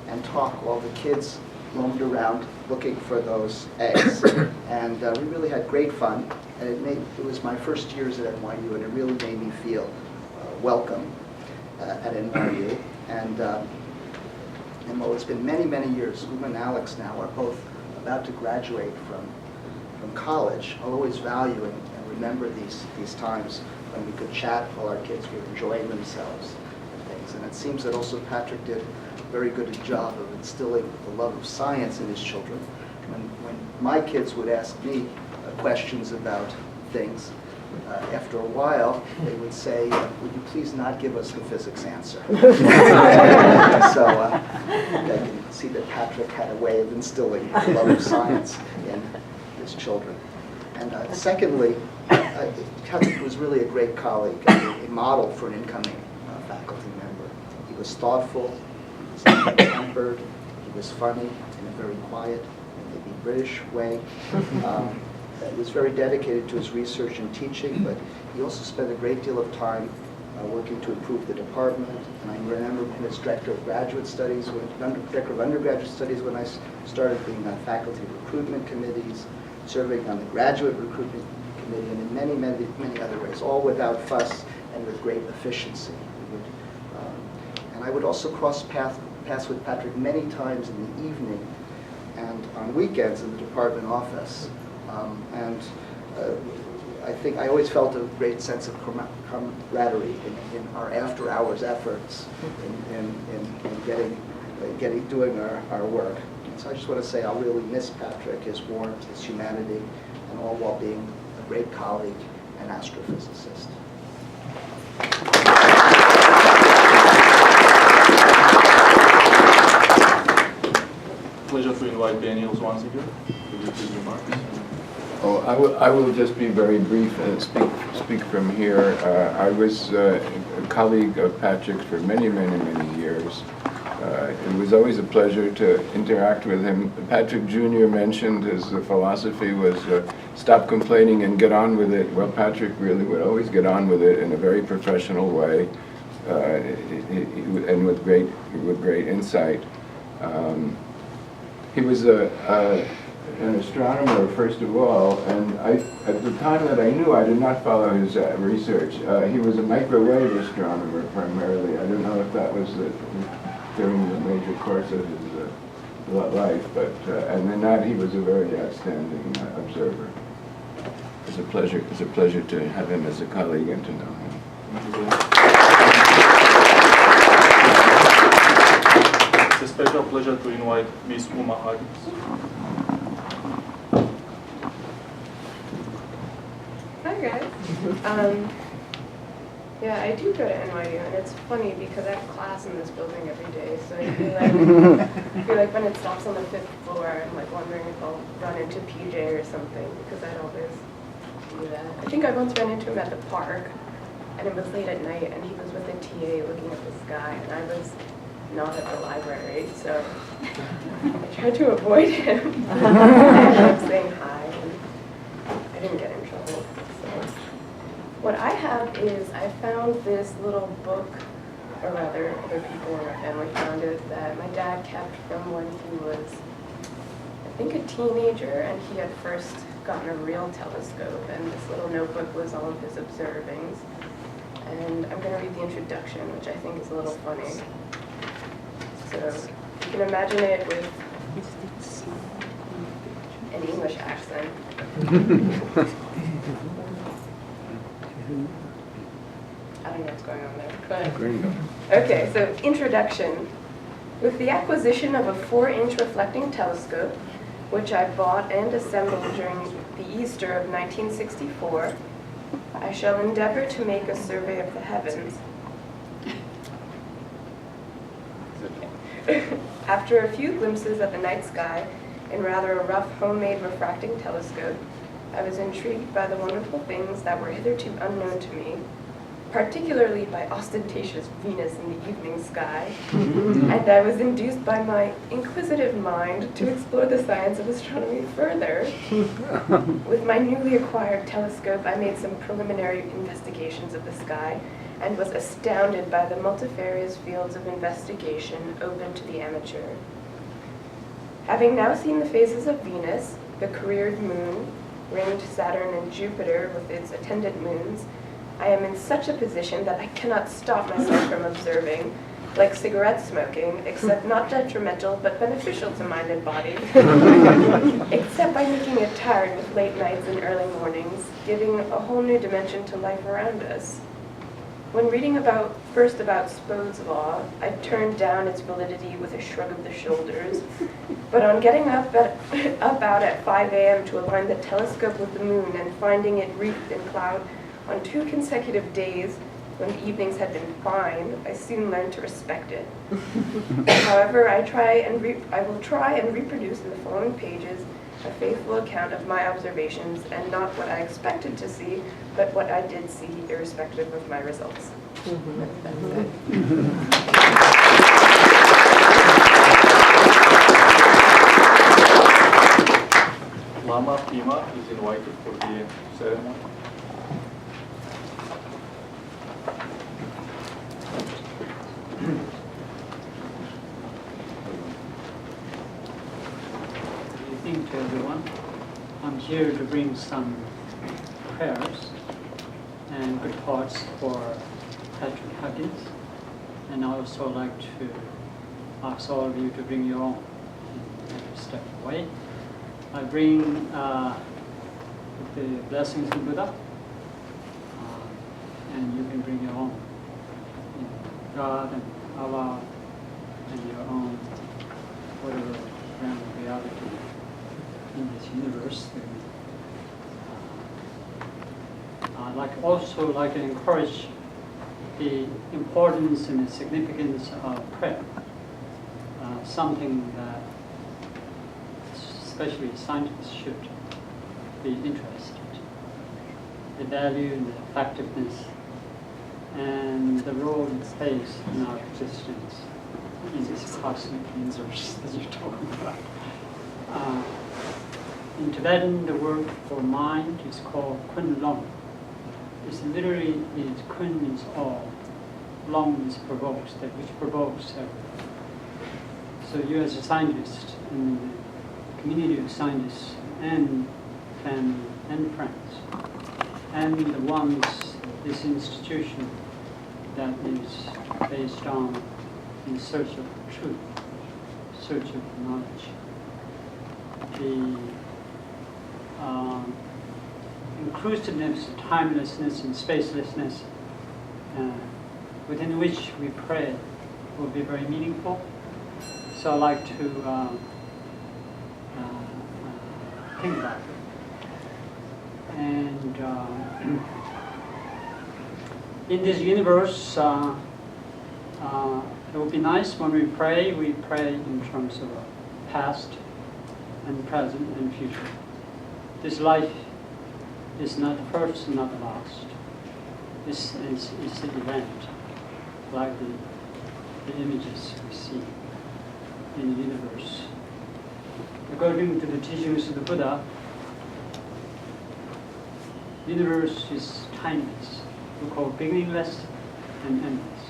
and talk while the kids roamed around looking for those eggs. And we really had great fun. And it was my first years at NYU, and it really made me feel welcome at NYU. And while it's been many, many years, Uma and Alex now are both about to graduate from college. I'll always value and remember these times when we could chat while our kids were enjoying themselves and things. And it seems that also Patrick did a very good job of instilling the love of science in his children. When my kids would ask me questions about things, after a while, they would say, would you please not give us the physics answer? So I can see that Patrick had a way of instilling the love of science in his children. And secondly, Patrick was really a great colleague, a model for an incoming faculty member. He was thoughtful, he was tempered, he was funny in a very quiet, maybe British way. He was very dedicated to his research and teaching, but he also spent a great deal of time working to improve the department. And I remember him as director of graduate studies, director of undergraduate studies when I started being on faculty recruitment committees, serving on the graduate recruitment committee, and in many, many, many other ways, all without fuss and with great efficiency. And I would also cross paths with Patrick many times in the evening and on weekends in the department office. I think I always felt a great sense of camaraderie in our after-hours efforts in doing our work. And so I just want to say I'll really miss Patrick, his warmth, his humanity, and all while being a great colleague and astrophysicist. Pleasure to invite Daniels once again to give his remarks. Oh, I will just be very brief and speak from here. I was a colleague of Patrick's for many, many, many years. It was always a pleasure to interact with him. Patrick Jr. mentioned his philosophy was stop complaining and get on with it. Well, Patrick really would always get on with it in a very professional way and with great insight. He was an astronomer, first of all, and at the time that I knew, I did not follow his research. He was a microwave astronomer primarily. I don't know if that was during the major course of his life, but and in that he was a very outstanding observer. It's a pleasure to have him as a colleague and to know him. It's a special pleasure to invite Miss Uma Huggins. Hi guys. Yeah, I do go to NYU, and it's funny because I have class in this building every day, so I feel like when it stops on the 5th floor, I'm like wondering if I'll run into PJ or something, because I'd always do that. I think I once ran into him at the park, and it was late at night, and he was with a TA looking at the sky, and I was not at the library, so I tried to avoid him. I kept saying hi, and I didn't get in trouble. What I have is I found this little book, or rather other people in our family found it, that my dad kept from when he was think, a teenager, and he had first gotten a real telescope, and this little notebook was all of his observings. And I'm going to read the introduction, which I think is a little funny. So you can imagine it with an English accent. I don't know what's going on there, but okay, so introduction. With the acquisition of a 4-inch reflecting telescope, which I bought and assembled during the Easter of 1964, I shall endeavor to make a survey of the heavens. After a few glimpses at the night sky in rather a rough homemade refracting telescope, I was intrigued by the wonderful things that were hitherto unknown to me, particularly by ostentatious Venus in the evening sky, and I was induced by my inquisitive mind to explore the science of astronomy further. With my newly acquired telescope, I made some preliminary investigations of the sky and was astounded by the multifarious fields of investigation open to the amateur. Having now seen the phases of Venus, the careered moon, ringed Saturn and Jupiter with its attendant moons, I am in such a position that I cannot stop myself from observing, like cigarette smoking, except not detrimental but beneficial to mind and body, except by making it tired with late nights and early mornings, giving a whole new dimension to life around us. When reading first about Spode's law, I turned down its validity with a shrug of the shoulders, but on getting up out at 5 a.m. to align the telescope with the moon and finding it wreathed in cloud on 2 consecutive days when the evenings had been fine, I soon learned to respect it. However, I will try and reproduce in the following pages a faithful account of my observations, and not what I expected to see, but what I did see, irrespective of my results. Lama Pima is invited for the ceremony. Good evening to everyone. I'm here to bring some prayers and good thoughts for Patrick Huggins, and I also like to ask all of you to bring your own and step away. I bring the blessings of Buddha, and you can bring your own. God and Allah and your own whatever realm of reality in this universe. I'd also like to encourage the importance and the significance of prayer, something that especially scientists should be interested in. The value and the effectiveness and the role it plays in our existence in this cosmic universe that you're talking about. In Tibetan, the word for mind is called kun long. It's literally is kun means all, long means provokes, that which provokes everything. So you as a scientist in the community of scientists and family and friends, and the ones, this institution that is based on in search of truth, search of knowledge. The inclusiveness, timelessness, and spacelessness within which we pray will be very meaningful. So I like to think about it. And in this universe, it would be nice when we pray in terms of past and present and future. This life is not the first and not the last. This is the event, like the images we see in the universe. According to the teachings of the Buddha, the universe is timeless. We call it beginningless and endless.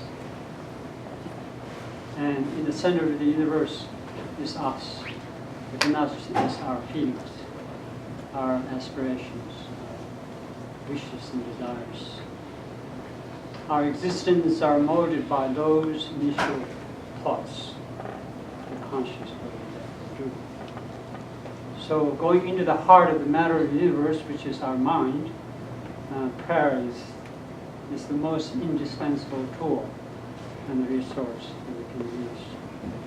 And in the center of the universe is us. within us is our feelings, our aspirations, our wishes and desires. Our existence are molded by those initial thoughts, the conscious body. So going into the heart of the matter of the universe, which is our mind, prayer is the most indispensable tool and the resource that we can use.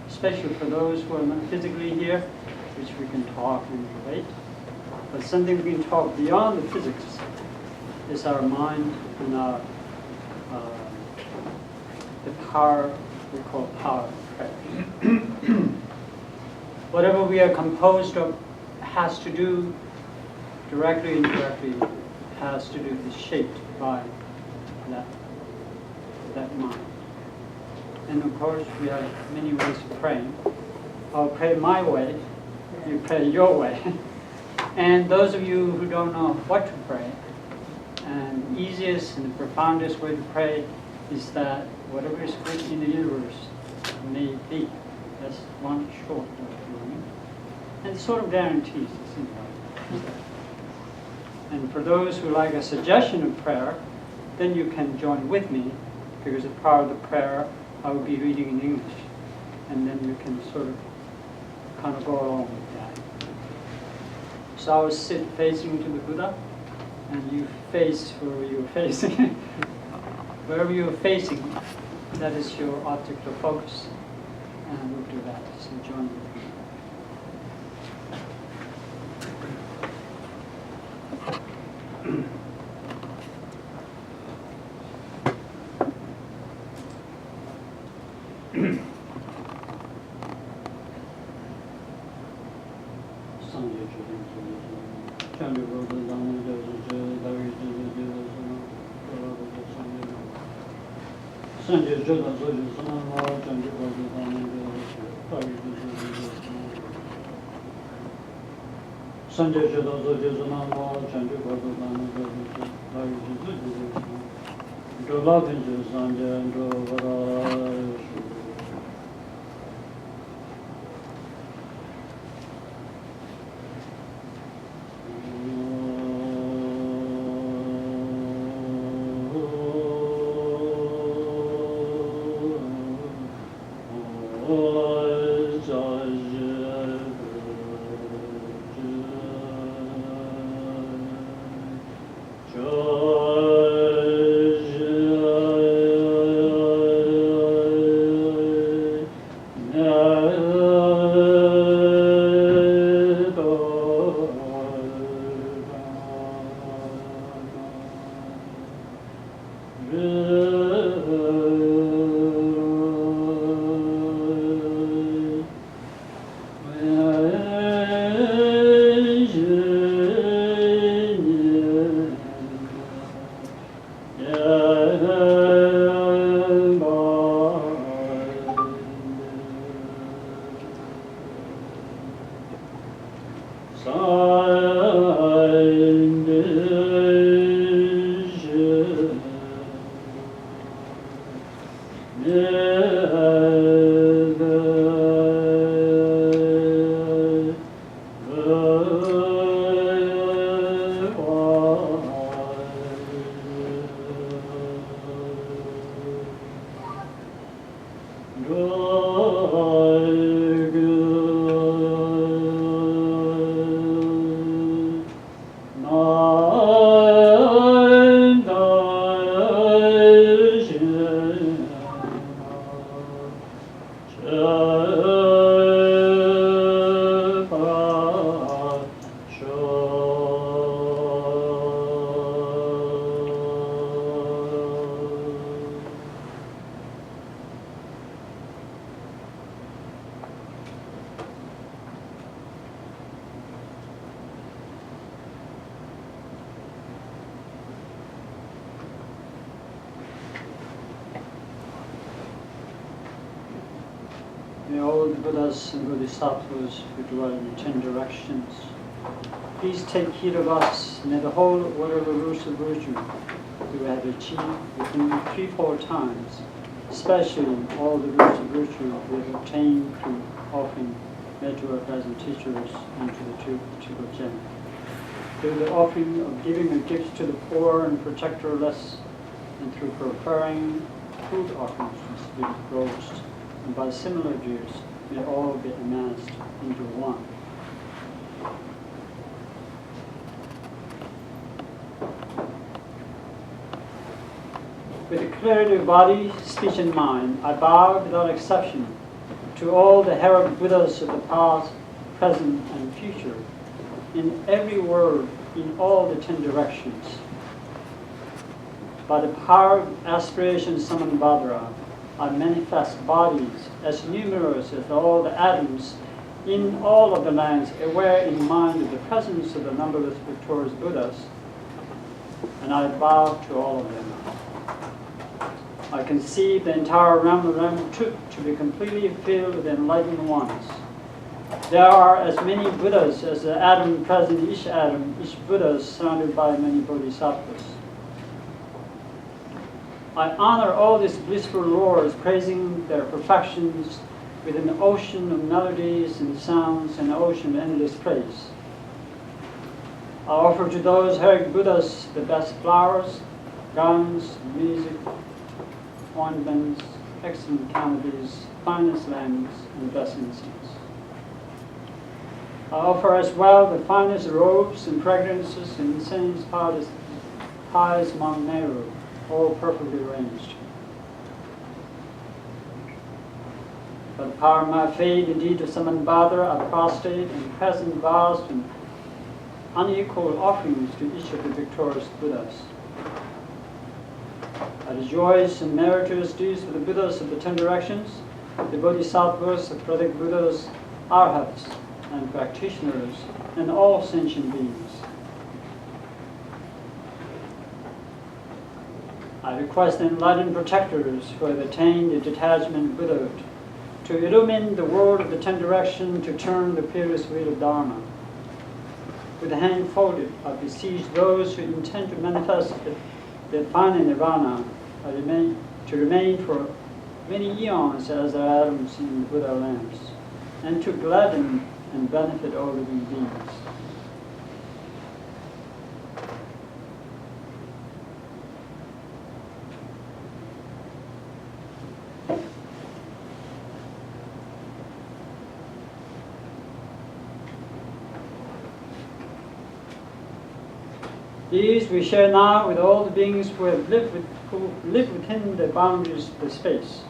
Especially for those who are not physically here, which we can talk and relate. But something we can talk beyond the physics is our mind and our the power we call power of prayer. Whatever we are composed of has to do, directly and indirectly, has to do, is shaped by that mind. And of course, we have many ways of praying. I'll pray my way, you pray your way. And those of you who don't know what to pray, and the easiest and the profoundest way to pray is that whatever is good in the universe may be. That's one short way of doing it. And it sort of guarantees this invite. And for those who like a suggestion of prayer, then you can join with me, because a part of the prayer I will be reading in English. And then you can sort of kind of go along with that. So I will sit facing to the Buddha, and you face wherever you're facing. Wherever you're facing, that is your object of focus. And we'll do that. So join with me. May all the Buddhas and Bodhisattvas who dwell in the 10 directions please take heed of us. May the whole order of the roots of virtue that we have achieved within 3-4 times, especially all the roots of virtue we have obtained through offering made to our present teachers and to the two gem. Through the offering of giving a gift to the poor and protectorless, and through preparing food offerings to spirit roast, and by similar dues, may all be amassed into one. With the clarity of body, speech, and mind, I bow without exception to all the heroic Buddhas of the past, present, and future, in every world, in all the 10 directions. By the power of aspiration Samanbhadra, I manifest bodies as numerous as all the atoms in all of the lands, aware in mind of the presence of the numberless victorious Buddhas, and I bow to all of them. I conceive the entire realm of truth to be completely filled with enlightened ones. There are as many Buddhas as the atom present in each atom, each Buddha is surrounded by many bodhisattvas. I honor all these blissful lords, praising their perfections with an ocean of melodies and sounds and an ocean of endless praise. I offer to those heroic Buddhas the best flowers, garlands, music, ornaments, excellent canopies, finest lamps, and best incense. I offer as well the finest robes and fragrances and incense highest Mount Meru, all perfectly arranged. By the power of my faith, indeed of Samanbhadra, I prostrate and present vast and unequal offerings to each of the victorious Buddhas. I rejoice in meritorious deeds of the Buddhas of the 10 directions, the Bodhisattvas, the Pratik Buddhas, Arhats, and practitioners, and all sentient beings. I request the enlightened protectors who have attained the detachment of Buddhahood to illumine the world of the 10 directions, to turn the peerless wheel of Dharma. With the hand folded, I beseech those who intend to manifest the final nirvana to remain for many eons as their atoms in the Buddha lamps, and to gladden and benefit all living beings. These we share now with all the beings who live within the boundaries of the space,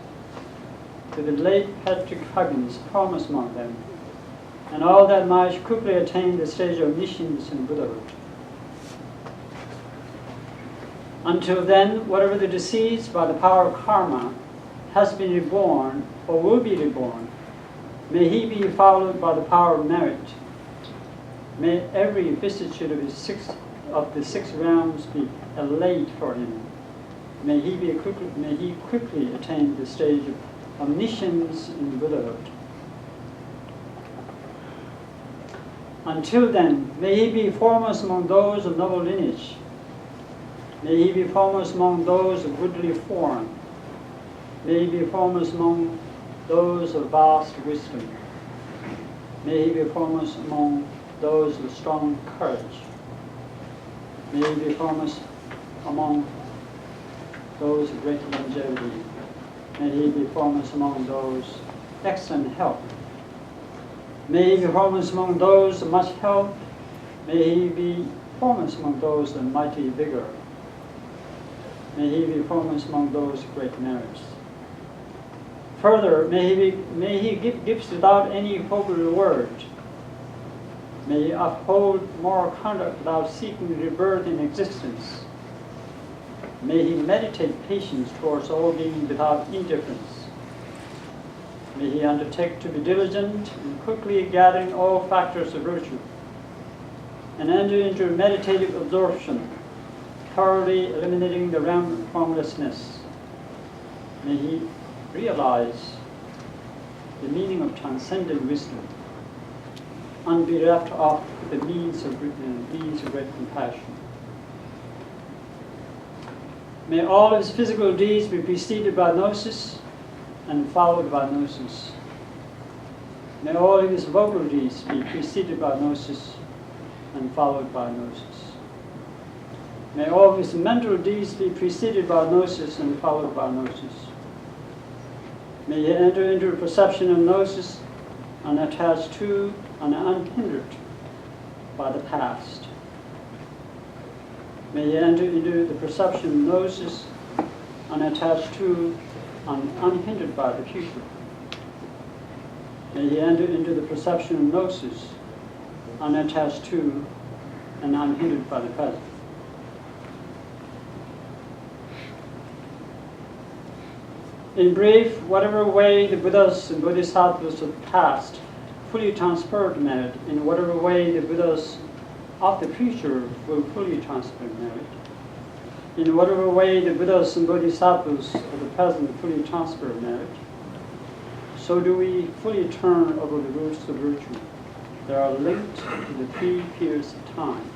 with the late Patrick Huggins promised among them, and all that might quickly attain the stage of omniscience and Buddhahood. Until then, whatever the deceased by the power of karma has been reborn or will be reborn, may he be followed by the power of merit. May every vicissitude of the six realms be elate for him. May he quickly attain the stage of omniscience in Buddhahood. Until then, may he be foremost among those of noble lineage. May he be foremost among those of goodly form. May he be foremost among those of vast wisdom. May he be foremost among those of strong courage. May he be foremost among those of great longevity. May he be foremost among those excellent health. May he be foremost among those of much health. May he be foremost among those of mighty vigor. May he be foremost among those of great merits. Further, may he give gifts without any hope of reward. May he uphold moral conduct without seeking rebirth in existence. May he meditate patience towards all beings without indifference. May he undertake to be diligent in quickly gathering all factors of virtue, and enter into meditative absorption, thoroughly eliminating the realm of formlessness. May he realize the meaning of transcendent wisdom, unbereft of the means of great compassion. May all his physical deeds be preceded by gnosis and followed by gnosis. May all his vocal deeds be preceded by gnosis and followed by gnosis. May all his mental deeds be preceded by gnosis and followed by gnosis. May he enter into the perception of gnosis unattached to and unhindered by the past. May he enter into the perception of gnosis unattached to and unhindered by the future. May he enter into the perception of gnosis unattached to and unhindered by the present. In brief, whatever way the Buddhas and Bodhisattvas of the past fully transferred merit, in whatever way the Buddhas of the future will fully transfer merit, in whatever way the Buddhas and Bodhisattvas of the present fully transfer merit, so do we fully turn over the roots of virtue. They are linked to the 3 periods of time.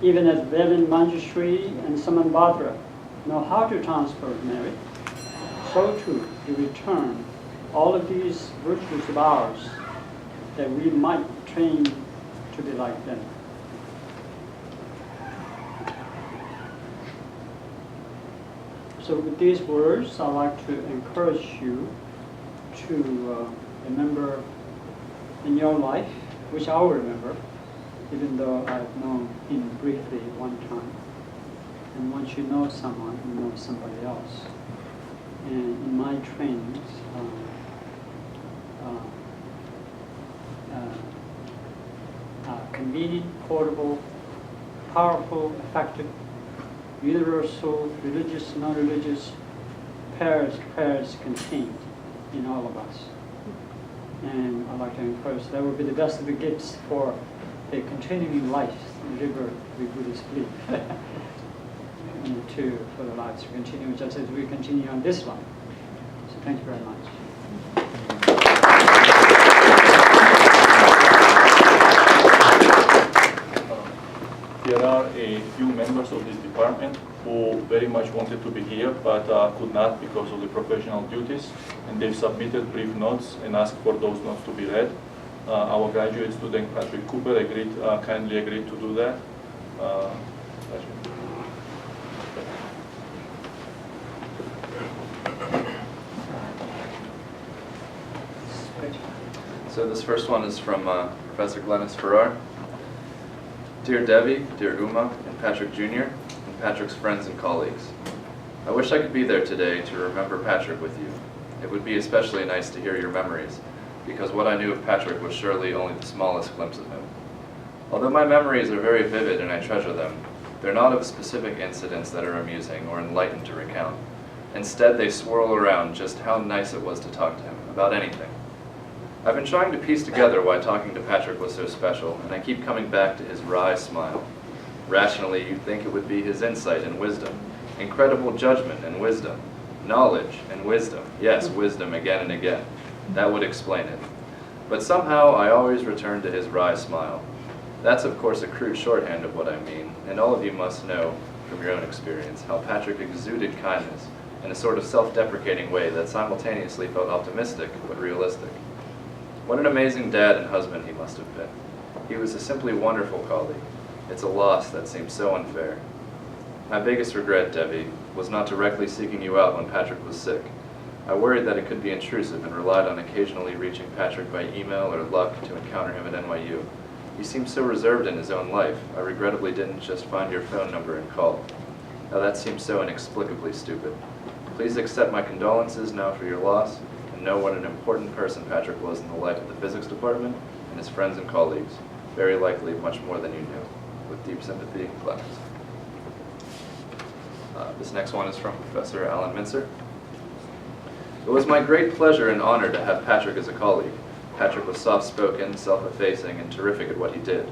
Even as Velin Manjushri and Samanbhadra know how to transfer merit, so too do we turn all of these virtues of ours that we might train to be like them. So with these words, I'd like to encourage you to remember in your life, which I will remember, even though I've known him briefly one time. And once you know someone, you know somebody else. And in my trainings, convenient, portable, powerful, effective, universal, religious, non-religious prayers contained in all of us. And I'd like to encourage that would be the best of the gifts for a continuing life delivered with Buddhist belief. And for the lives to continue just as we continue on this life. So thank you very much. There are a few members of this department who very much wanted to be here but could not because of the professional duties, and they've submitted brief notes and asked for those notes to be read. Our graduate student Patrick Cooper kindly agreed to do that. So this first one is from Professor Glennis Farrar. Dear Debbie, dear Uma, and Patrick Jr., and Patrick's friends and colleagues. I wish I could be there today to remember Patrick with you. It would be especially nice to hear your memories, because what I knew of Patrick was surely only the smallest glimpse of him. Although my memories are very vivid and I treasure them, they're not of specific incidents that are amusing or enlightened to recount. Instead, they swirl around just how nice it was to talk to him about anything. I've been trying to piece together why talking to Patrick was so special, and I keep coming back to his wry smile. Rationally, you'd think it would be his insight and wisdom, incredible judgment and wisdom, knowledge and wisdom, yes, wisdom again and again. That would explain it. But somehow I always return to his wry smile. That's of course a crude shorthand of what I mean, and all of you must know from your own experience how Patrick exuded kindness in a sort of self-deprecating way that simultaneously felt optimistic but realistic. What an amazing dad and husband he must have been. He was a simply wonderful colleague. It's a loss that seems so unfair. My biggest regret, Debbie, was not directly seeking you out when Patrick was sick. I worried that it could be intrusive and relied on occasionally reaching Patrick by email or luck to encounter him at NYU. He seemed so reserved in his own life, I regrettably didn't just find your phone number and call. Now that seems so inexplicably stupid. Please accept my condolences now for your loss, and know what an important person Patrick was in the life of the physics department and his friends and colleagues, very likely much more than you knew. With deep sympathy, Clemens. This next one is from Professor Alan Mincer. It was my great pleasure and honor to have Patrick as a colleague. Patrick was soft-spoken, self-effacing, and terrific at what he did.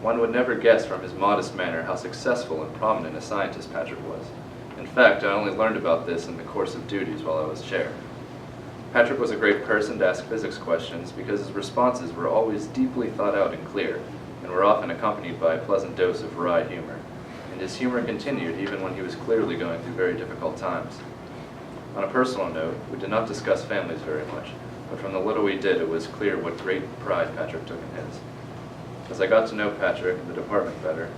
One would never guess from his modest manner how successful and prominent a scientist Patrick was. In fact, I only learned about this in the course of duties while I was chair. Patrick was a great person to ask physics questions because his responses were always deeply thought out and clear, and were often accompanied by a pleasant dose of wry humor. And his humor continued even when he was clearly going through very difficult times. On a personal note, we did not discuss families very much. but from the little we did, it was clear what great pride Patrick took in his. As I got to know Patrick and the department better,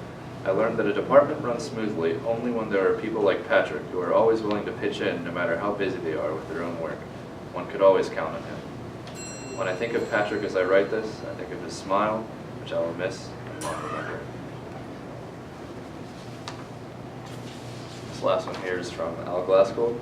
I learned that a department runs smoothly only when there are people like Patrick who are always willing to pitch in no matter how busy they are with their own work. One could always count on him. When I think of Patrick as I write this, I think of his smile, which I will miss and long remember. This last one here is from Al Glasgow.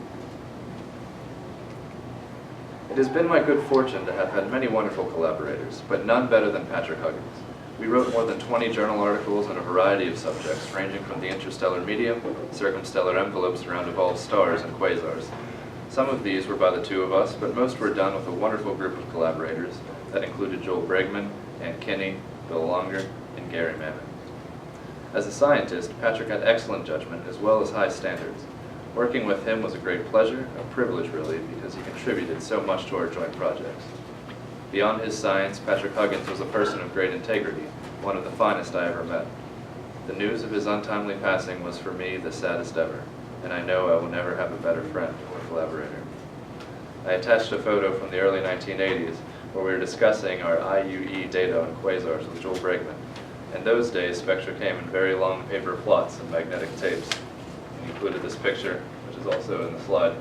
It has been my good fortune to have had many wonderful collaborators, but none better than Patrick Huggins. We wrote more than 20 journal articles on a variety of subjects, ranging from the interstellar medium, circumstellar envelopes around evolved stars, and quasars. Some of these were by the two of us, but most were done with a wonderful group of collaborators that included Joel Bregman, Ann Kinney, Bill Longer, and Gary Mammon. As a scientist, Patrick had excellent judgment as well as high standards. Working with him was a great pleasure, a privilege really, because he contributed so much to our joint projects. Beyond his science, Patrick Huggins was a person of great integrity, one of the finest I ever met. The news of his untimely passing was for me the saddest ever, and I know I will never have a better friend or collaborator. I attached a photo from the early 1980s where we were discussing our IUE data on quasars with Joel Bregman. In those days, spectra came in very long paper plots and magnetic tapes. I included this picture, which is also in the slide.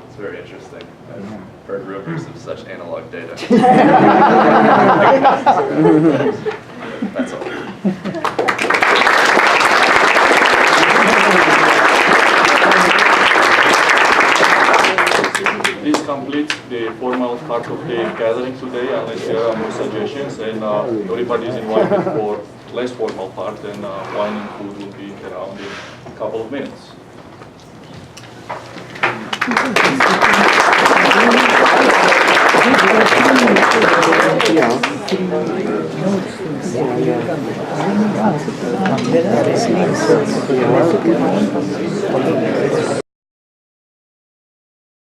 It's very interesting. I've heard rumors of such analog data. That's all. This completes the formal part of the gathering today, unless there are more suggestions, and everybody is invited for less formal part, and wine and food will be around in a couple of minutes. Yeah.